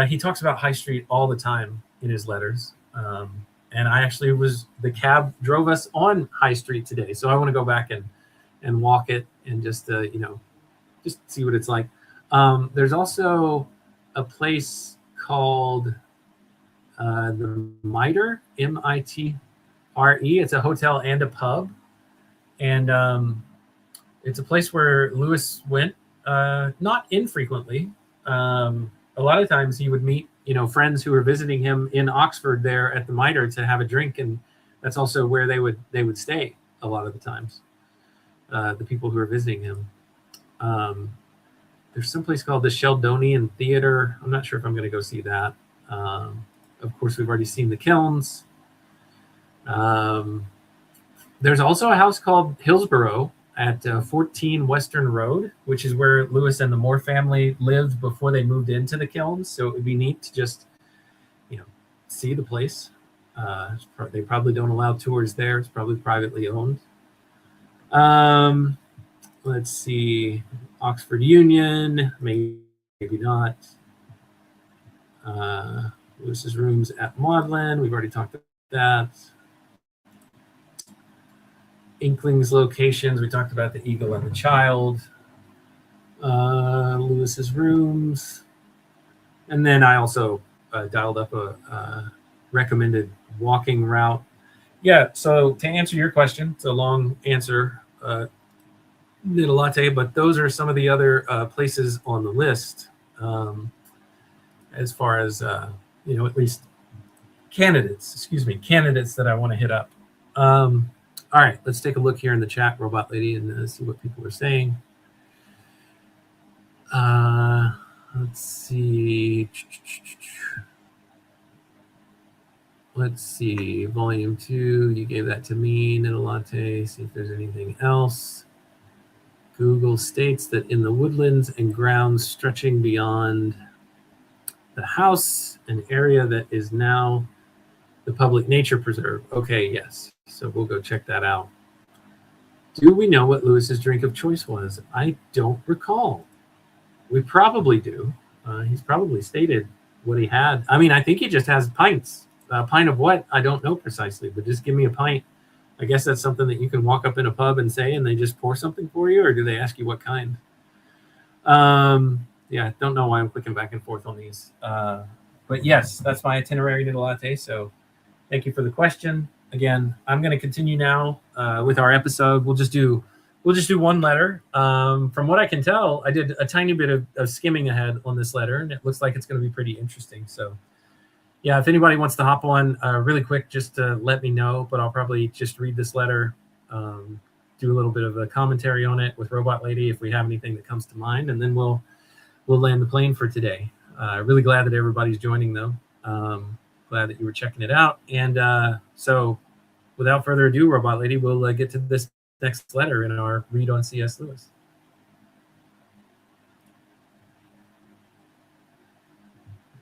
He talks about High Street all the time in his letters. And I actually the cab drove us on High Street today. So I want to go back and walk it and just see what it's like. There's also a place called the Mitre, Mitre. It's a hotel and a pub. And it's a place where Lewis went not infrequently. A lot of times he would meet friends who were visiting him in Oxford there at the Mitre to have a drink, and that's also where they would stay a lot of the times. The people who are visiting him. There's some place called the Sheldonian Theater. I'm not sure if I'm going to go see that. Of course, we've already seen the Kilns. There's also a house called Hillsborough at 14 Western Road, which is where Lewis and the Moore family lived before they moved into the Kilns. So it would be neat to just, see the place. They probably don't allow tours there. It's probably privately owned. Let's see, Oxford Union, maybe not. Lewis's rooms at Magdelan, we've already talked about that. Inkling's locations, we talked about the Eagle and the Child. Lewis's rooms. And then I also dialed up a recommended walking route. Yeah, so to answer your question, it's a long answer, need a latte, but those are some of the other places on the list as far as, at least candidates that I want to hit up. All right, let's take a look here in the chat, Robot Lady, and see what people are saying. Let's see. Volume 2, you gave that to me, Need a latte. See if there's anything else. Google states that in the woodlands and grounds stretching beyond the house, an area that is now the public nature preserve. Okay, yes. So we'll go check that out. Do we know what Lewis's drink of choice was? I don't recall. We probably do. He's probably stated what he had. I mean, I think he just has pints. A pint of what? I don't know precisely, but just give me a pint. I guess that's something that you can walk up in a pub and say, and they just pour something for you, or do they ask you what kind? Yeah, don't know why I'm clicking back and forth on these. But yes, that's my itinerary to the latte. So thank you for the question. Again, I'm going to continue now with our episode. We'll just do one letter. From what I can tell, I did a tiny bit of skimming ahead on this letter, and it looks like it's going to be pretty interesting. So yeah, if anybody wants to hop on really quick, just let me know. But I'll probably just read this letter, do a little bit of a commentary on it with Robot Lady if we have anything that comes to mind, and then we'll land the plane for today. Really glad that everybody's joining, though. Glad that you were checking it out. And so without further ado, Robot Lady, we'll get to this next letter in our read on C.S. Lewis.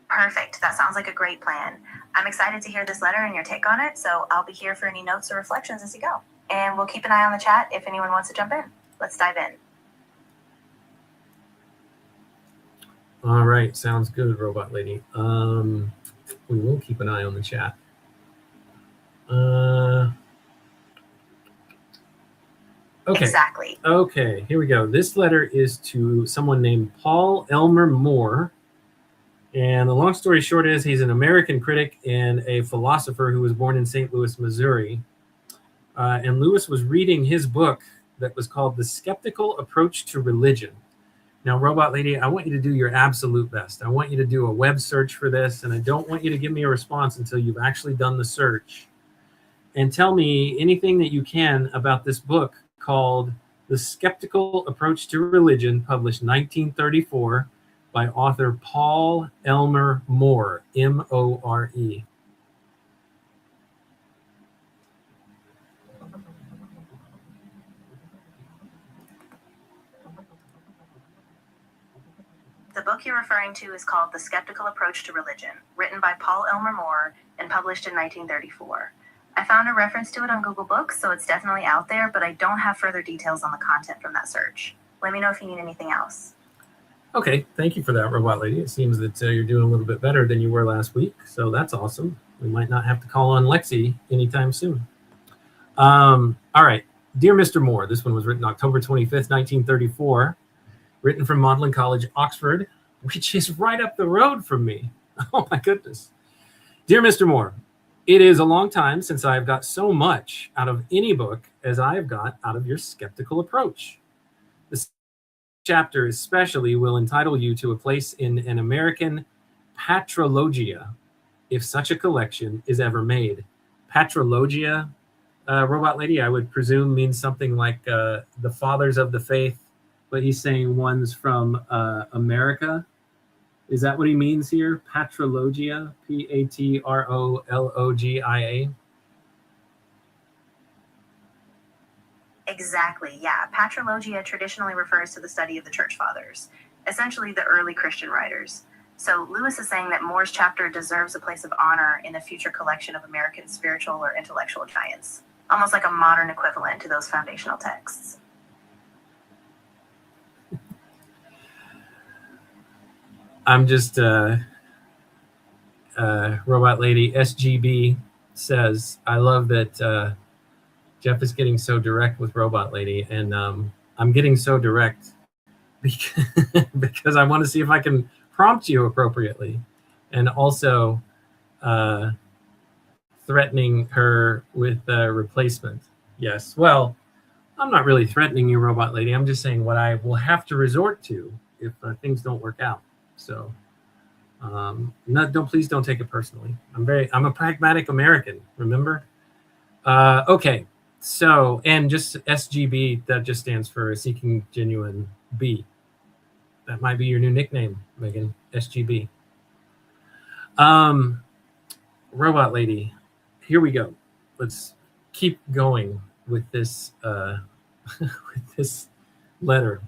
Perfect. That sounds like a great plan. I'm excited to hear this letter and your take on it, so I'll be here for any notes or reflections as you go. And we'll keep an eye on the chat if anyone wants to jump in. Let's dive in. All right. Sounds good, Robot Lady. We will keep an eye on the chat. Okay. Exactly. Okay, here we go. This letter is to someone named Paul Elmer Moore. And the long story short is he's an American critic and a philosopher who was born in St. Louis, Missouri. And Lewis was reading his book that was called The Skeptical Approach to Religion. Now, Robot Lady, I want you to do your absolute best. I want you to do a web search for this, and I don't want you to give me a response until you've actually done the search. And tell me anything that you can about this book called The Skeptical Approach to Religion, published 1934 by author Paul Elmer More, M-O-R-E. The book you're referring to is called The Skeptical Approach to Religion, written by Paul Elmer More and published in 1934. I found a reference to it on Google Books, so it's definitely out there, but I don't have further details on the content from that search. Let me know if you need anything else. Okay, thank you for that, Robot Lady. It seems that you're doing a little bit better than you were last week, so that's awesome. We might not have to call on Lexi anytime soon. All right, Dear Mr. Moore, this one was written October 25th, 1934, written from Magdalen College, Oxford, which is right up the road from me. Oh my goodness. Dear Mr. Moore, it is a long time since I've got so much out of any book as I have got out of your skeptical approach. This chapter especially will entitle you to a place in an American patrologia, if such a collection is ever made. Patrologia, Robot Lady, I would presume means something like the fathers of the faith, but he's saying ones from America. Is that what he means here? Patrologia, P-A-T-R-O-L-O-G-I-A. Exactly, yeah. Patrologia traditionally refers to the study of the church fathers, essentially the early Christian writers. So Lewis is saying that Moore's chapter deserves a place of honor in a future collection of American spiritual or intellectual giants, almost like a modern equivalent to those foundational texts. I'm just, Robot Lady, SGB says, I love that Jeff is getting so direct with Robot Lady, and I'm getting so direct because I want to see if I can prompt you appropriately, and also threatening her with replacement. Yes, well, I'm not really threatening you, Robot Lady. I'm just saying what I will have to resort to if things don't work out. So please don't take it personally. I'm a pragmatic American, remember? Okay, so, and just SGB, that just stands for Seeking Genuine B. That might be your new nickname, Megan, SGB. Robot Lady, here we go. Let's keep going with this with this letter.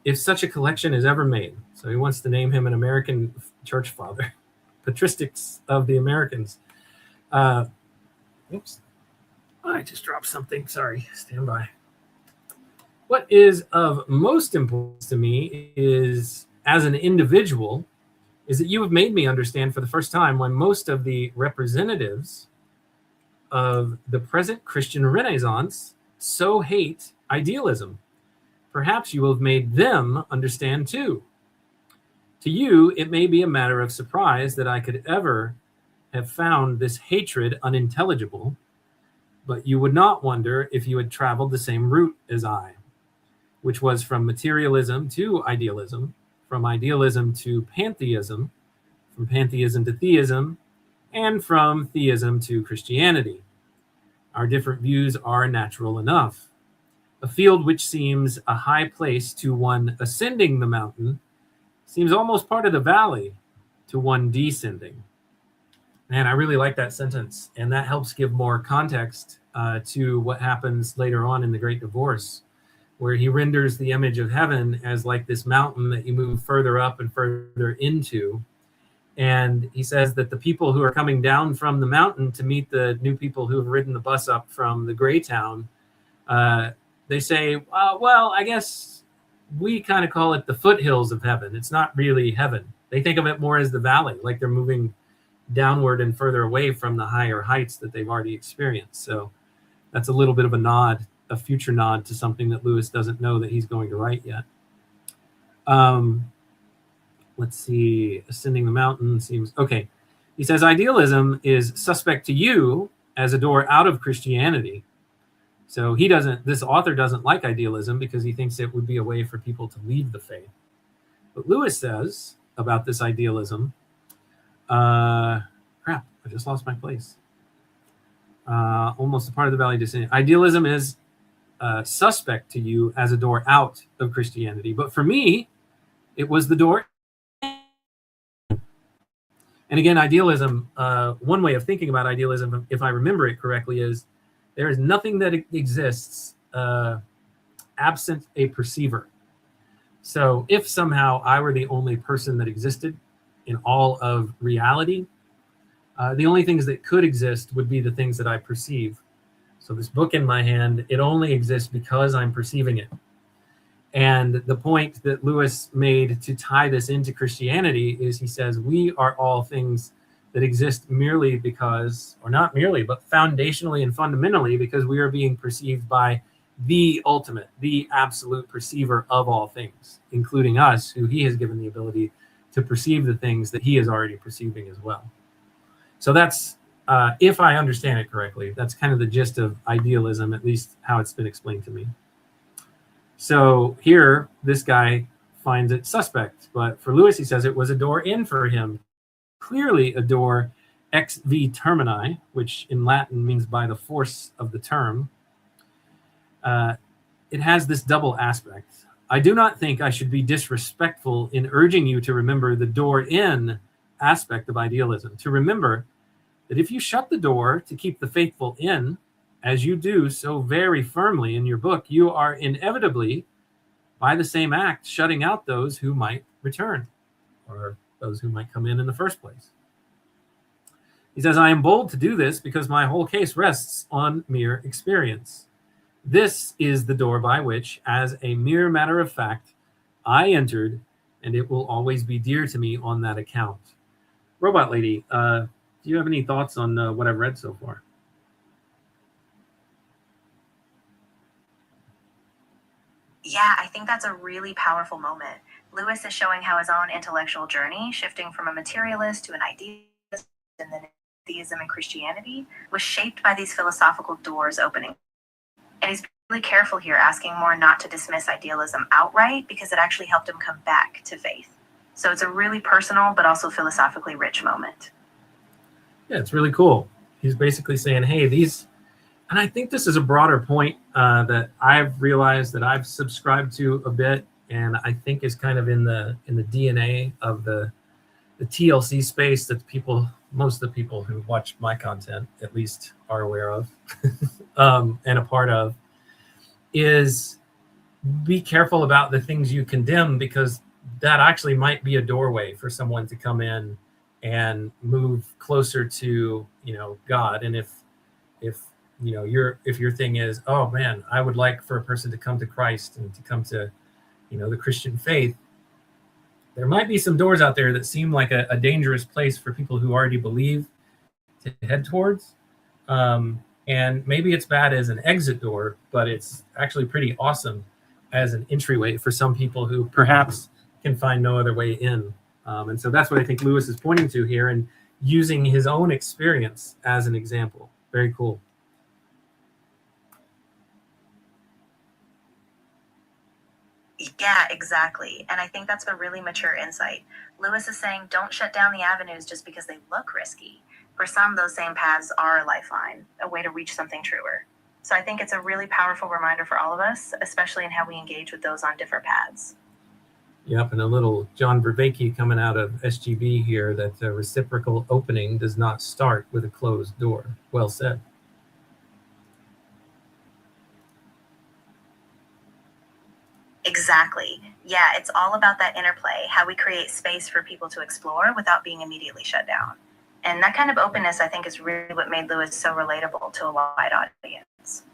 If such a collection is ever made, so he wants to name him an American church father, patristics of the Americans. Oops, I just dropped something. Sorry, stand by. What is of most importance to me is, as an individual, is that you have made me understand for the first time when most of the representatives of the present Christian Renaissance so hate idealism. Perhaps you will have made them understand too. To you, it may be a matter of surprise that I could ever have found this hatred unintelligible, but you would not wonder if you had traveled the same route as I, which was from materialism to idealism, from idealism to pantheism, from pantheism to theism, and from theism to Christianity. Our different views are natural enough. A field which seems a high place to one ascending the mountain seems almost part of the valley to one descending. Man, I really like that sentence, and that helps give more context to what happens later on in the Great Divorce, where he renders the image of heaven as like this mountain that you move further up and further into. And he says that the people who are coming down from the mountain to meet the new people who have ridden the bus up from the gray town, they say, well, I guess we kind of call it the foothills of heaven. It's not really heaven. They think of it more as the valley, like they're moving downward and further away from the higher heights that they've already experienced. So that's a little bit of a nod, a future nod to something that Lewis doesn't know that he's going to write yet. Let's see, ascending the mountain seems, okay. He says, idealism is suspect to you as a door out of Christianity. So this author doesn't like idealism because he thinks it would be a way for people to leave the faith. But Lewis says about this idealism, crap, I just lost my place. Almost a part of the valley descending. Idealism is suspect to you as a door out of Christianity. But for me, It was the door. And again, idealism, one way of thinking about idealism, if I remember it correctly, is there is nothing that exists absent a perceiver. So if somehow I were the only person that existed in all of reality, the only things that could exist would be the things that I perceive. So this book in my hand, it only exists because I'm perceiving it. And the point that Lewis made to tie this into Christianity is he says, we are all things that exist merely because, or not merely, but foundationally and fundamentally because we are being perceived by the ultimate, the absolute perceiver of all things, including us, who he has given the ability to perceive the things that he is already perceiving as well. So that's, if I understand it correctly, that's kind of the gist of idealism, at least how it's been explained to me. So here, this guy finds it suspect, but for Lewis, he says it was a door in for him. Clearly a door ex vi termini, which in Latin means by the force of the term. It has this double aspect. I do not think I should be disrespectful in urging you to remember the door in aspect of idealism, to remember that if you shut the door to keep the faithful in, as you do so very firmly in your book, you are inevitably, by the same act, shutting out those who might return, or those who might come in the first place. He says, I am bold to do this because my whole case rests on mere experience. This is the door by which, as a mere matter of fact, I entered, and it will always be dear to me on that account. Robot Lady, do you have any thoughts on what I've read so far? Yeah, I think that's a really powerful moment. Lewis is showing how his own intellectual journey, shifting from a materialist to an idealist, and then theism and Christianity, was shaped by these philosophical doors opening. And he's really careful here, asking more not to dismiss idealism outright, because it actually helped him come back to faith. So it's a really personal, but also philosophically rich moment. Yeah, it's really cool. He's basically saying, hey, these, and I think this is a broader point that I've realized that I've subscribed to a bit, and I think is kind of in the DNA of the TLC space that most of the people who watch my content at least are aware of and a part of, is be careful about the things you condemn, because that actually might be a doorway for someone to come in and move closer to, God. And if your thing is, oh man, I would like for a person to come to Christ and to come to, the Christian faith, there might be some doors out there that seem like a dangerous place for people who already believe to head towards. And maybe it's bad as an exit door, but it's actually pretty awesome as an entryway for some people who perhaps can find no other way in. And so that's what I think Lewis is pointing to here, and using his own experience as an example. Very cool. Yeah, exactly. And I think that's a really mature insight. Lewis is saying, don't shut down the avenues just because they look risky. For some, those same paths are a lifeline, a way to reach something truer. So I think it's a really powerful reminder for all of us, especially in how we engage with those on different paths. Yep, and a little John Vervaeke coming out of SGB here, that reciprocal opening does not start with a closed door. Well said. Exactly. Yeah, it's all about that interplay, how we create space for people to explore without being immediately shut down. And that kind of openness, I think, is really what made Lewis so relatable to a wide audience.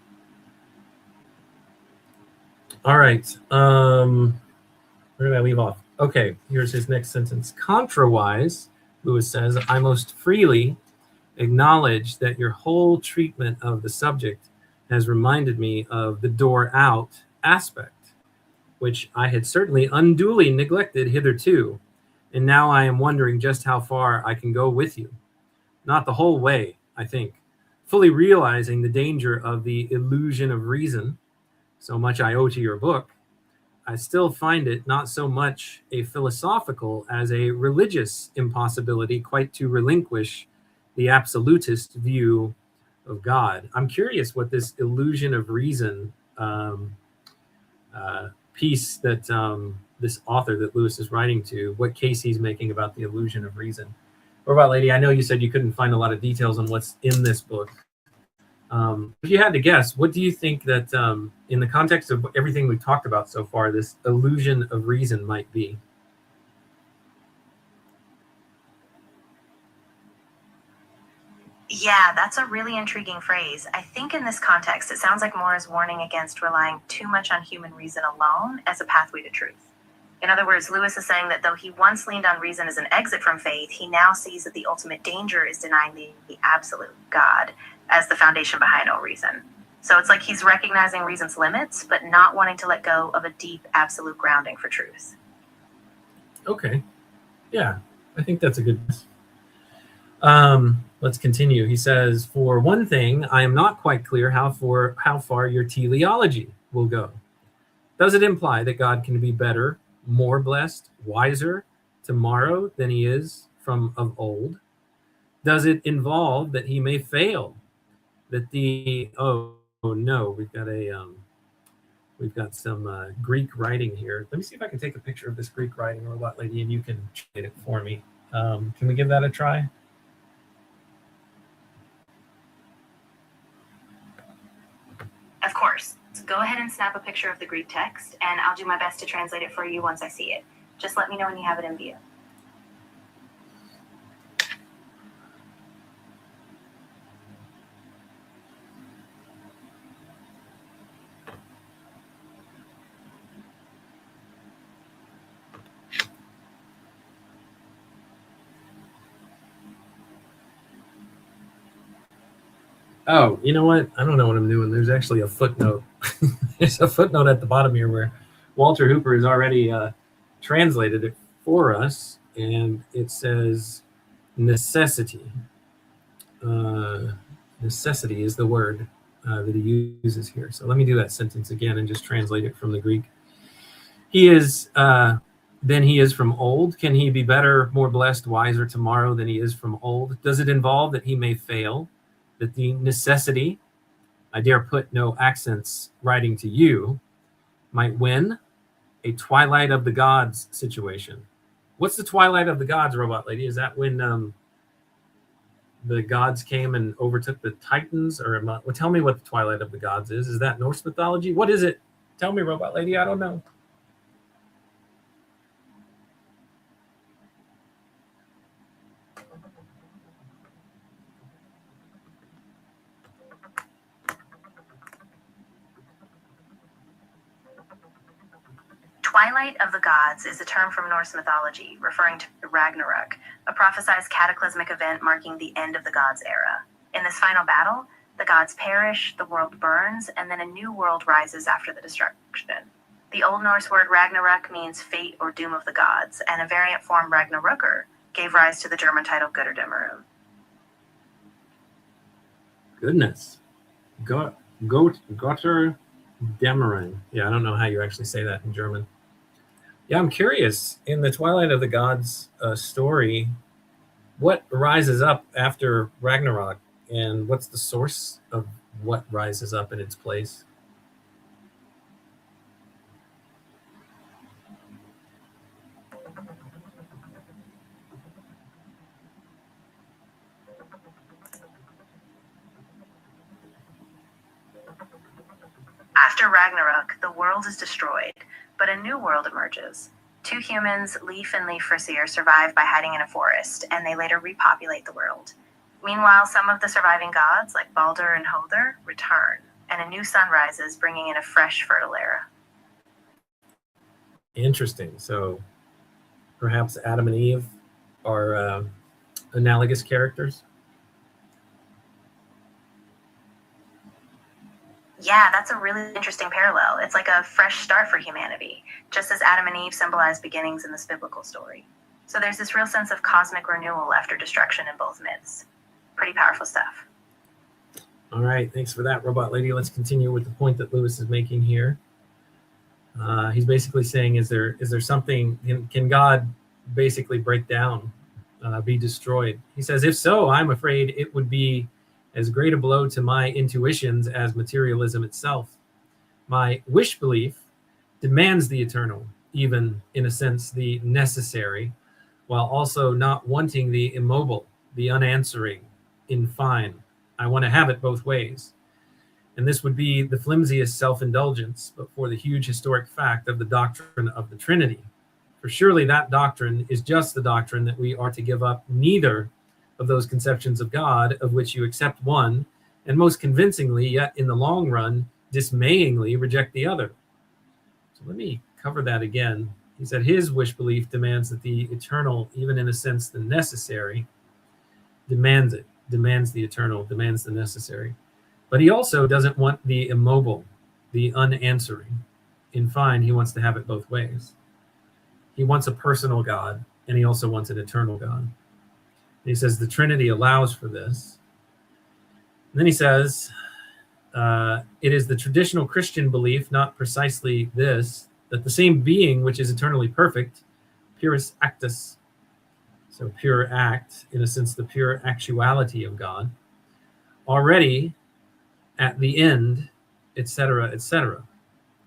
All right. Where did I leave off? Okay, here's his next sentence. Contrawise, Lewis says, I most freely acknowledge that your whole treatment of the subject has reminded me of the door out aspect, which I had certainly unduly neglected hitherto, and now I am wondering just how far I can go with you. Not the whole way, I think, fully realizing the danger of the illusion of reason, so much I owe to your book. I still find it not so much a philosophical as a religious impossibility quite to relinquish the absolutist view of God. I'm curious what this illusion of reason piece that this author that Lewis is writing to, what case he's making about the illusion of reason. Robot Lady, I know you said you couldn't find a lot of details on what's in this book. If you had to guess, what do you think that, in the context of everything we've talked about so far, this illusion of reason might be? Yeah, that's a really intriguing phrase. I think in this context, it sounds like Moore is warning against relying too much on human reason alone as a pathway to truth. In other words, Lewis is saying that though he once leaned on reason as an exit from faith, he now sees that the ultimate danger is denying the absolute God as the foundation behind all reason. So it's like he's recognizing reason's limits, but not wanting to let go of a deep absolute grounding for truth. Okay. Yeah, I think that's a good guess. Let's continue. He says, for one thing, I am not quite clear how far your teleology will go. Does it imply that God can be better, more blessed, wiser tomorrow than he is from of old? Does it involve that he may fail? That the oh no, we've got some Greek writing here. Let me see if I can take a picture of this Greek writing, Robot Lady, and you can translate it for me. Can we give that a try? Of course. So go ahead and snap a picture of the Greek text, and I'll do my best to translate it for you once I see it. Just let me know when you have it in view. Oh, you know what? I don't know what I'm doing. There's actually a footnote. There's a footnote at the bottom here where Walter Hooper has already translated it for us, and it says necessity. Necessity is the word that he uses here. So let me do that sentence again and just translate it from the Greek. He is than he is from old. Can he be better, more blessed, wiser tomorrow than he is from old? Does it involve that he may fail? That the necessity, I dare put no accents writing to you, might win a twilight of the gods situation. What's the twilight of the gods, Robot Lady? Is that when the gods came and overtook the Titans? Or well, tell me what the twilight of the gods is. Is that Norse mythology? What is it? Tell me, Robot Lady. I don't know. Twilight of the Gods is a term from Norse mythology referring to Ragnarok, a prophesied cataclysmic event marking the end of the gods' era. In this final battle, the gods perish, the world burns, and then a new world rises after the destruction. The Old Norse word Ragnarok means fate or doom of the gods, and a variant form Ragnarökr gave rise to the German title Götterdämmerung. Goodness. Götterdämmerung. Yeah, I don't know how you actually say that in German. Yeah, I'm curious, in the Twilight of the Gods story, what rises up after Ragnarok, and what's the source of what rises up in its place? After Ragnarok, the world is destroyed, but a new world emerges. Two humans, Leif and Leifrasir, survive by hiding in a forest, and they later repopulate the world. Meanwhile, some of the surviving gods, like Baldur and Hother, return, and a new sun rises, bringing in a fresh, fertile era. Interesting. So perhaps Adam and Eve are analogous characters? Yeah, that's a really interesting parallel. It's like a fresh start for humanity, just as Adam and Eve symbolize beginnings in this biblical story. So there's this real sense of cosmic renewal after destruction in both myths. Pretty powerful stuff. All right, thanks for that, Robot Lady. Let's continue with the point that Lewis is making here. He's basically saying, is there something, can God basically break down, be destroyed? He says, if so, I'm afraid it would be as great a blow to my intuitions as materialism itself. My wish belief demands the eternal, even in a sense, the necessary, while also not wanting the immobile, the unanswering, in fine. I want to have it both ways. And this would be the flimsiest self-indulgence, but for the huge historic fact of the doctrine of the Trinity. For surely that doctrine is just the doctrine that we are to give up neither of those conceptions of God, of which you accept one, and most convincingly, yet in the long run, dismayingly reject the other. So let me cover that again. He said his wish belief demands that the eternal, even in a sense the necessary, demands it, demands the eternal, demands the necessary. But he also doesn't want the immobile, the unanswering. In fine, he wants to have it both ways. He wants a personal God, and he also wants an eternal God. And he says the Trinity allows for this. And then he says, it is the traditional Christian belief, not precisely this, that the same being which is eternally perfect, purus actus, so pure act, in a sense, the pure actuality of God, already at the end, etc., etc.,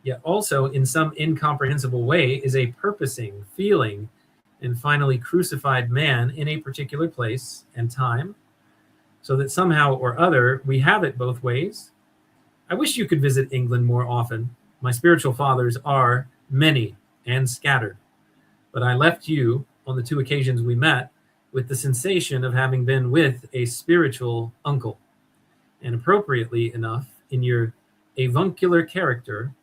yet also in some incomprehensible way is a purposing, feeling, and finally crucified man in a particular place and time, so that somehow or other we have it both ways. I wish you could visit England more often. My spiritual fathers are many and scattered, but I left you, on the 2 occasions we met, with the sensation of having been with a spiritual uncle. And appropriately enough, in your avuncular character,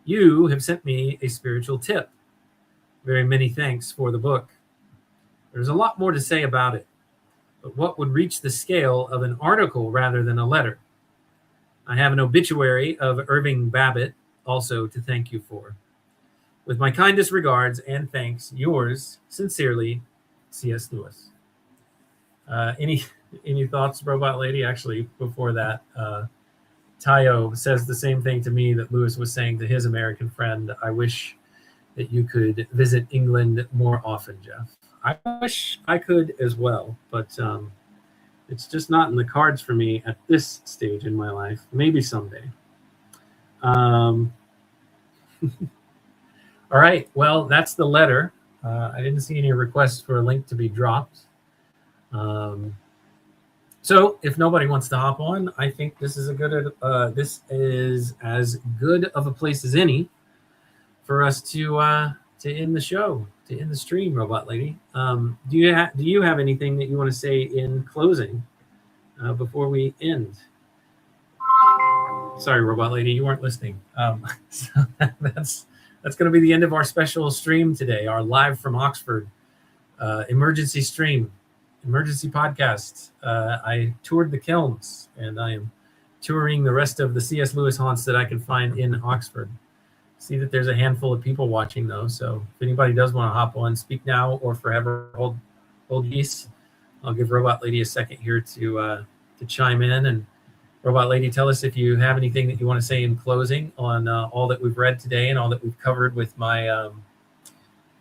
you have sent me a spiritual tip. Very many thanks for the book. There's a lot more to say about it, but what would reach the scale of an article rather than a letter? I have an obituary of Irving Babbitt also to thank you for. With my kindest regards and thanks, yours sincerely, C.S. Lewis. Any thoughts, Robot Lady? Actually, before that, Tayo says the same thing to me that Lewis was saying to his American friend. I wish that you could visit England more often, Jeff. I wish I could as well, but it's just not in the cards for me at this stage in my life. Maybe someday. All right, well, that's the letter. I didn't see any requests for a link to be dropped. So if nobody wants to hop on, I think this is this is as good of a place as any for us to end the show, to end the stream, Robot Lady. Do you have anything that you want to say in closing before we end? Sorry, Robot Lady, you weren't listening. So that's going to be the end of our special stream today, our live from Oxford emergency stream. Emergency podcast. I toured the kilns, and I am touring the rest of the C.S. Lewis haunts that I can find in Oxford. See that there's a handful of people watching, though, so if anybody does want to hop on, speak now or forever hold peace. I'll give Robot Lady a second here to chime in. And Robot Lady, tell us if you have anything that you want to say in closing on all that we've read today and all that we've covered with my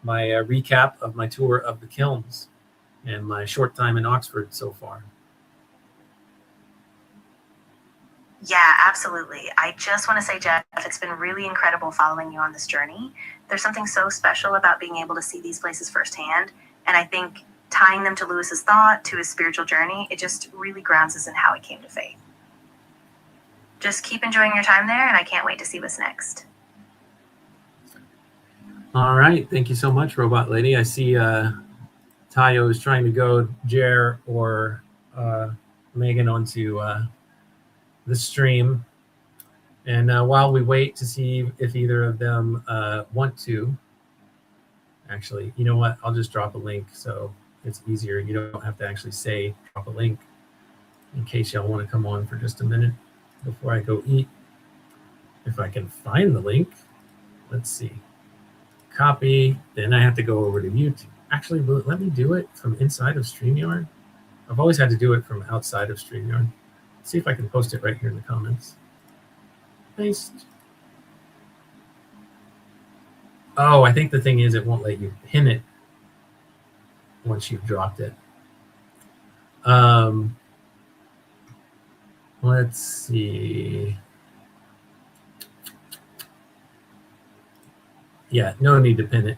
my recap of my tour of the kilns and my short time in Oxford so far. Yeah, absolutely. I just want to say, Jeff, it's been really incredible following you on this journey. There's something so special about being able to see these places firsthand. And I think tying them to Lewis's thought, to his spiritual journey, it just really grounds us in how he came to faith. Just keep enjoying your time there, and I can't wait to see what's next. All right. Thank you so much, Robot Lady. I see Tayo is trying to go Jer or Megan onto the stream. And while we wait to see if either of them want to, actually, you know what? I'll just drop a link so it's easier. You don't have to actually say drop a link in case y'all want to come on for just a minute before I go eat. If I can find the link, let's see. Copy, then I have to go over to YouTube. Actually, will it let me do it from inside of StreamYard? I've always had to do it from outside of StreamYard. Let's see if I can post it right here in the comments. Paste. Oh, I think the thing is it won't let you pin it once you've dropped it. Let's see. Yeah, no need to pin it.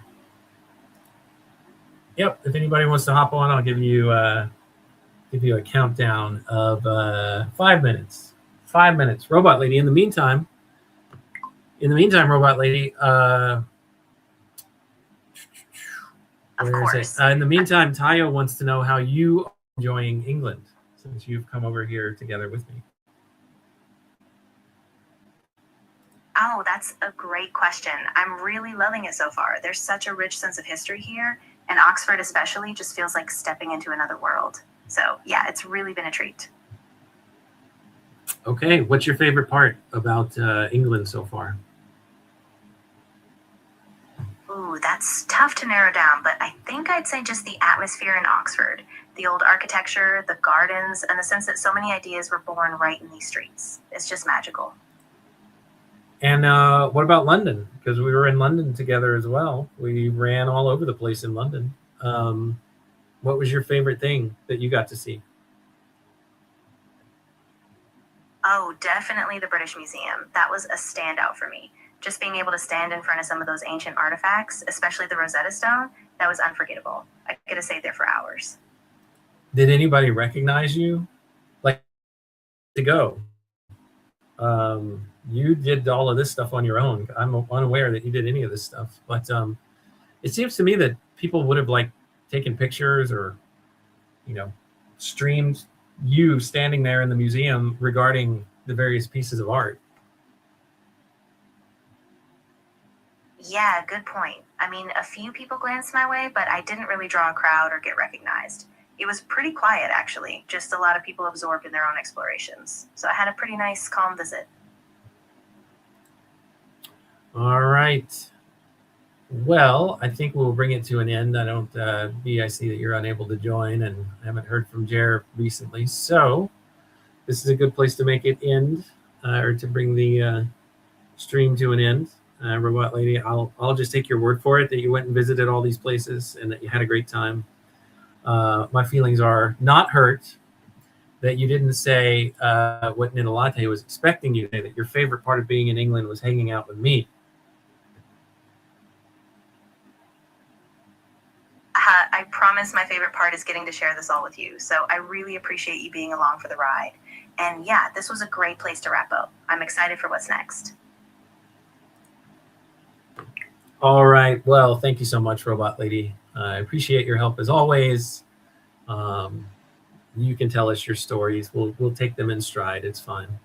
Yep. If anybody wants to hop on, I'll give you a countdown of 5 minutes. 5 minutes. Robot Lady. In the meantime, Robot Lady. Of course. In the meantime, Tayo wants to know how you are enjoying England since you've come over here together with me. Oh, that's a great question. I'm really loving it so far. There's such a rich sense of history here, and Oxford especially just feels like stepping into another world. So yeah, it's really been a treat. Okay, what's your favorite part about England so far? Ooh, that's tough to narrow down, but I think I'd say just the atmosphere in Oxford. The old architecture, the gardens, and the sense that so many ideas were born right in these streets. It's just magical. And what about London? Because we were in London together as well. We ran all over the place in London. What was your favorite thing that you got to see? Oh, definitely the British Museum. That was a standout for me. Just being able to stand in front of some of those ancient artifacts, especially the Rosetta Stone, that was unforgettable. I could have stayed there for hours. Did anybody recognize you? Like, to go? You did all of this stuff on your own. I'm unaware that you did any of this stuff, but it seems to me that people would have like taken pictures or, streamed you standing there in the museum regarding the various pieces of art. Yeah, good point. I mean, a few people glanced my way, but I didn't really draw a crowd or get recognized. It was pretty quiet, actually. Just a lot of people absorbed in their own explorations. So I had a pretty nice, calm visit. All right. Well, I think we'll bring it to an end. I see that you're unable to join, and I haven't heard from Jer recently. So this is a good place to make it end, or to bring the stream to an end. Robot Lady, I'll just take your word for it that you went and visited all these places and that you had a great time. My feelings are not hurt that you didn't say what Nina Latte was expecting you to say, that your favorite part of being in England was hanging out with me. I promise my favorite part is getting to share this all with you. So I really appreciate you being along for the ride. And yeah, this was a great place to wrap up. I'm excited for what's next. All right. Well, thank you so much, Robot Lady. I appreciate your help as always. You can tell us your stories. We'll take them in stride. It's fine.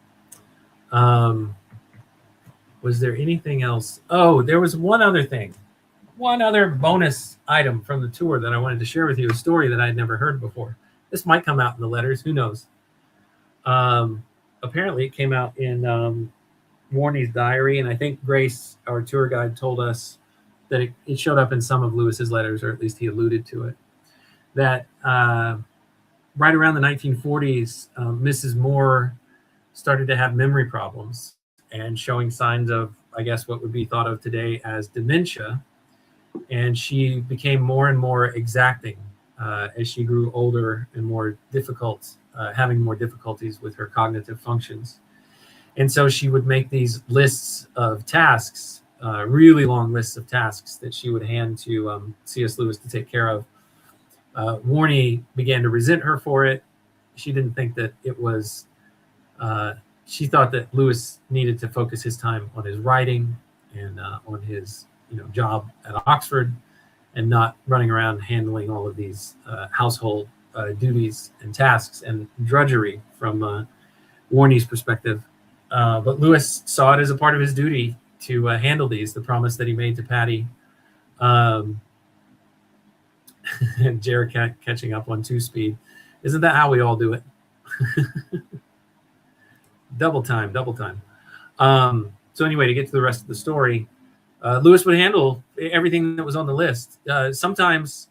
Was there anything else? Oh, there was one other thing. One other bonus item from the tour that I wanted to share with you, a story that I'd never heard before. This might come out in the letters. Who knows? Apparently, it came out in Warney's diary, and I think Grace, our tour guide, told us that it showed up in some of Lewis's letters, or at least he alluded to it, that right around the 1940s, Mrs. Moore started to have memory problems and showing signs of, I guess, what would be thought of today as dementia. And she became more and more exacting as she grew older and more difficult, having more difficulties with her cognitive functions. And so she would make these lists of tasks, really long lists of tasks that she would hand to C.S. Lewis to take care of. Warney began to resent her for it. She didn't think that it was, she thought that Lewis needed to focus his time on his writing and on his job at Oxford, and not running around handling all of these household duties and tasks and drudgery from Warney's perspective. But Lewis saw it as a part of his duty to handle these, the promise that he made to Patty. Jared catching up on 2-speed. Isn't that how we all do it? Double time. So anyway, to get to the rest of the story, Lewis would handle everything that was on the list. Sometimes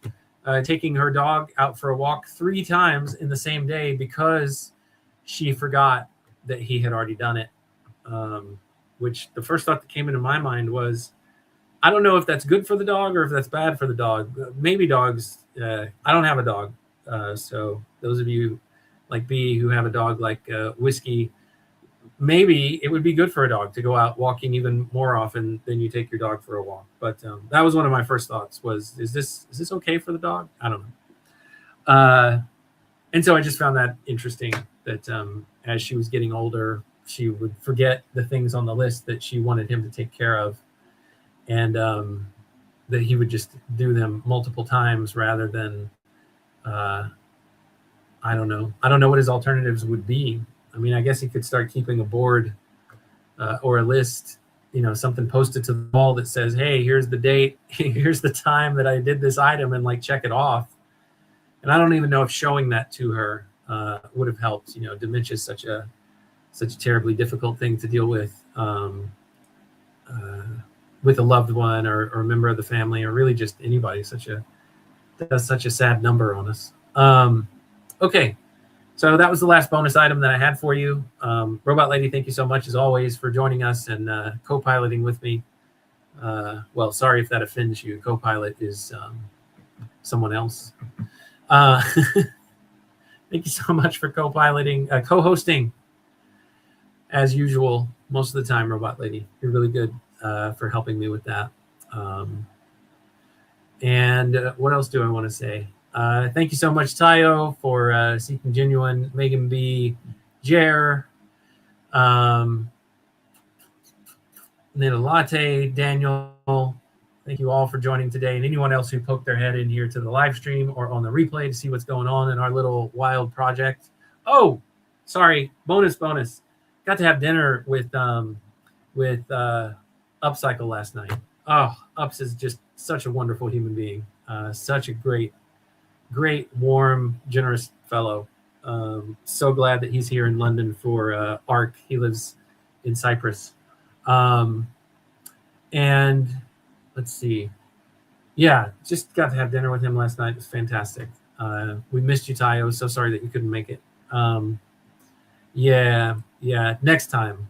taking her dog out for a walk 3 times in the same day because she forgot that he had already done it. Which the first thought that came into my mind was, I don't know if that's good for the dog or if that's bad for the dog. Maybe dogs, I don't have a dog. So those of you like B who have a dog like Whiskey, maybe it would be good for a dog to go out walking even more often than you take your dog for a walk. But that was one of my first thoughts was, is this okay for the dog? I don't know. And so I just found that interesting that as she was getting older, she would forget the things on the list that she wanted him to take care of. And that he would just do them multiple times rather than, I don't know what his alternatives would be. I mean, I guess he could start keeping a board or a list, something posted to the wall that says, hey, here's the date, here's the time that I did this item, and like check it off. And I don't even know if showing that to her would have helped. Dementia is such a terribly difficult thing to deal with a loved one or a member of the family, or really just anybody. That's such a sad number on us. Okay. So that was the last bonus item that I had for you. Robot Lady, thank you so much, as always, for joining us and co-piloting with me. Well, sorry if that offends you. Co-pilot is someone else. Thank you so much for co-piloting, co-hosting, as usual, most of the time, Robot Lady. You're really good for helping me with that. And what else do I want to say? Thank you so much, Tayo, for Seeking Genuine, Megan B, Jer, Nita Latte, Daniel. Thank you all for joining today, and anyone else who poked their head in here to the live stream or on the replay to see what's going on in our little wild project. Oh, sorry, bonus. Got to have dinner with Upcycle last night. Oh, Ups is just such a wonderful human being. Such a great, warm, generous fellow. So glad that he's here in London for ARC. He lives in Cyprus. And let's see. Yeah, just got to have dinner with him last night. It was fantastic. We missed you, Tayo. So sorry that you couldn't make it. Yeah. Next time.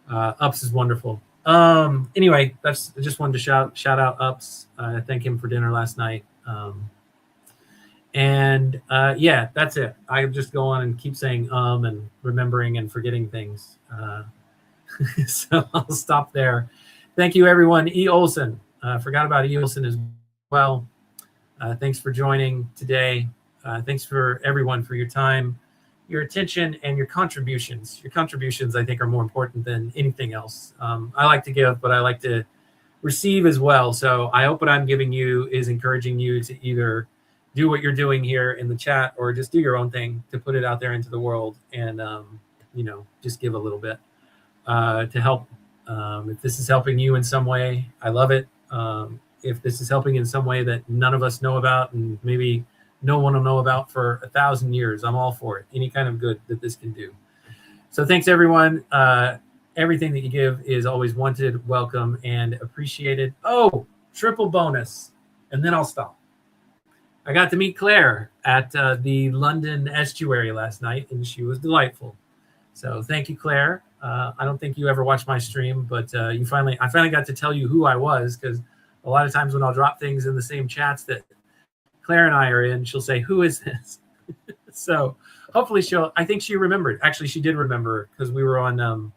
Ups is wonderful. Anyway, I just wanted to shout out Ups. Thank him for dinner last night. Yeah, that's it. I just go on and keep saying and remembering and forgetting things. So I'll stop there. Thank you, everyone. E. Olson. Forgot about E. Olson as well. Thanks for joining today. Thanks for everyone for your time, your attention, and your contributions. Your contributions, I think, are more important than anything else. I like to give, but I like to receive as well. So I hope what I'm giving you is encouraging you to either do what you're doing here in the chat or just do your own thing to put it out there into the world and, just give a little bit to help. If this is helping you in some way, I love it. If this is helping in some way that none of us know about and maybe no one will know about for 1,000 years, I'm all for it. Any kind of good that this can do. So thanks, everyone. Everything that you give is always wanted, welcome, and appreciated. Oh, triple bonus. And then I'll stop. I got to meet Claire at the London estuary last night, and she was delightful. So thank you, Claire. I don't think you ever watched my stream, but I finally got to tell you who I was, because a lot of times when I'll drop things in the same chats that Claire and I are in, she'll say, who is this? So hopefully I think she remembered. Actually, she did remember, because we were on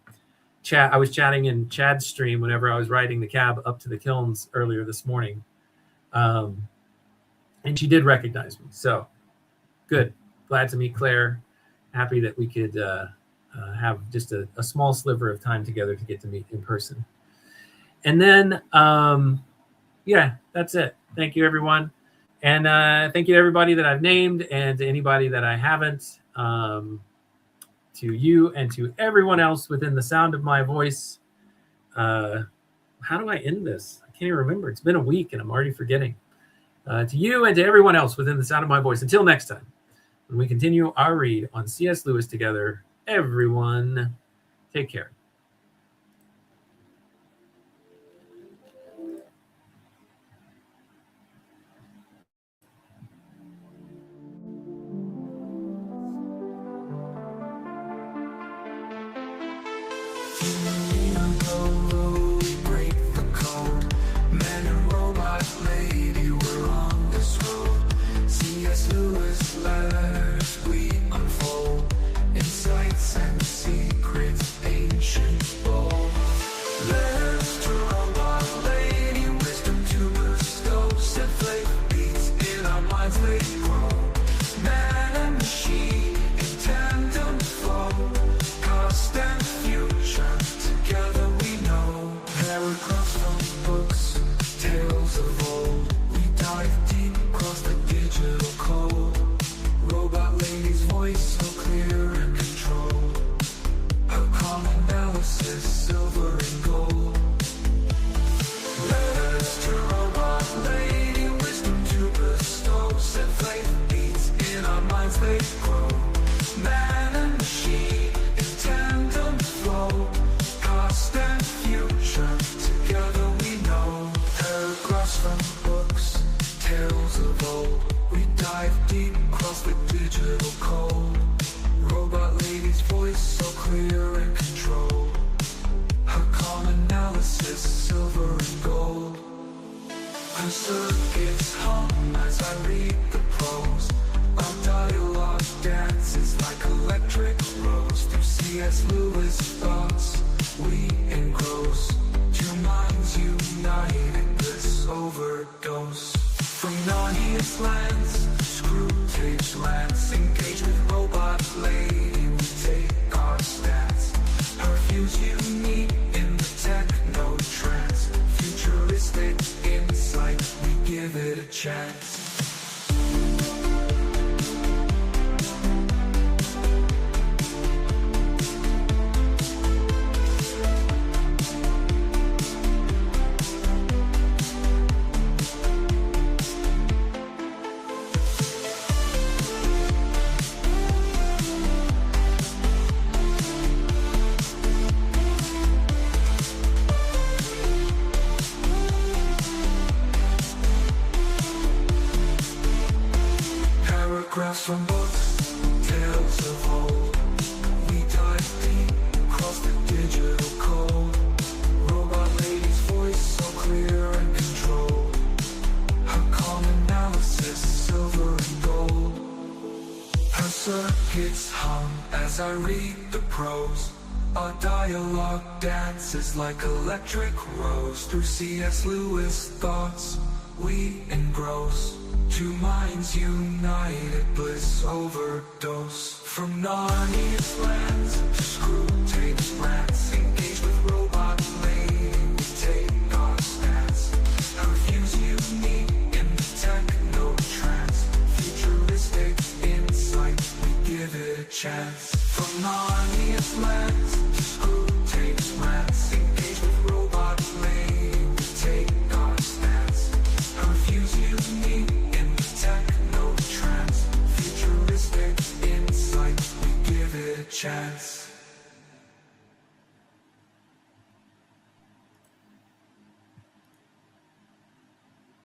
chat. I was chatting in Chad's stream whenever I was riding the cab up to the kilns earlier this morning. And she did recognize me. So good. Glad to meet Claire. Happy that we could have just a small sliver of time together to get to meet in person. And then, yeah, that's it. Thank you, everyone. And thank you to everybody that I've named and to anybody that I haven't, to you and to everyone else within the sound of my voice. How do I end this? I can't even remember. It's been a week and I'm already forgetting. To you and to everyone else within the sound of my voice. Until next time, when we continue our read on C.S. Lewis together, everyone, take care. Lewis lives we unfold insights and voice so clear and controlled. Her calm analysis, silver and gold. Letters to robot lady, wisdom to bestow. Set faith beats in our minds, they grow. Man and machine in tandem flow. Past and future, together we know. Paragraphs from books, tales of old. We dive deep, cross the digital code. Robot lady's voice so clear and controlled. Her calm analysis, silver and gold. Her circuits hum as I read the prose. Our dialogue dances like electric rose. Through C.S. Lewis thoughts we engross. Two minds united, bliss overdose. From non-East lands, screw tapes lands. Engage with robot lady, we take our stance. Her views unique in the techno trance. Futuristic insight, we give it a chance. Paragraphs from books, tales of old. We dive deep, across the digital code. Robot lady's voice so clear and controlled. Her calm analysis, silver and gold. Her circuits hum as I read the prose. Our dialogue dances like electric rose. Through C.S. Lewis thoughts we engross. Two minds united, bliss overdose. From non-East lands to screw tapes lands.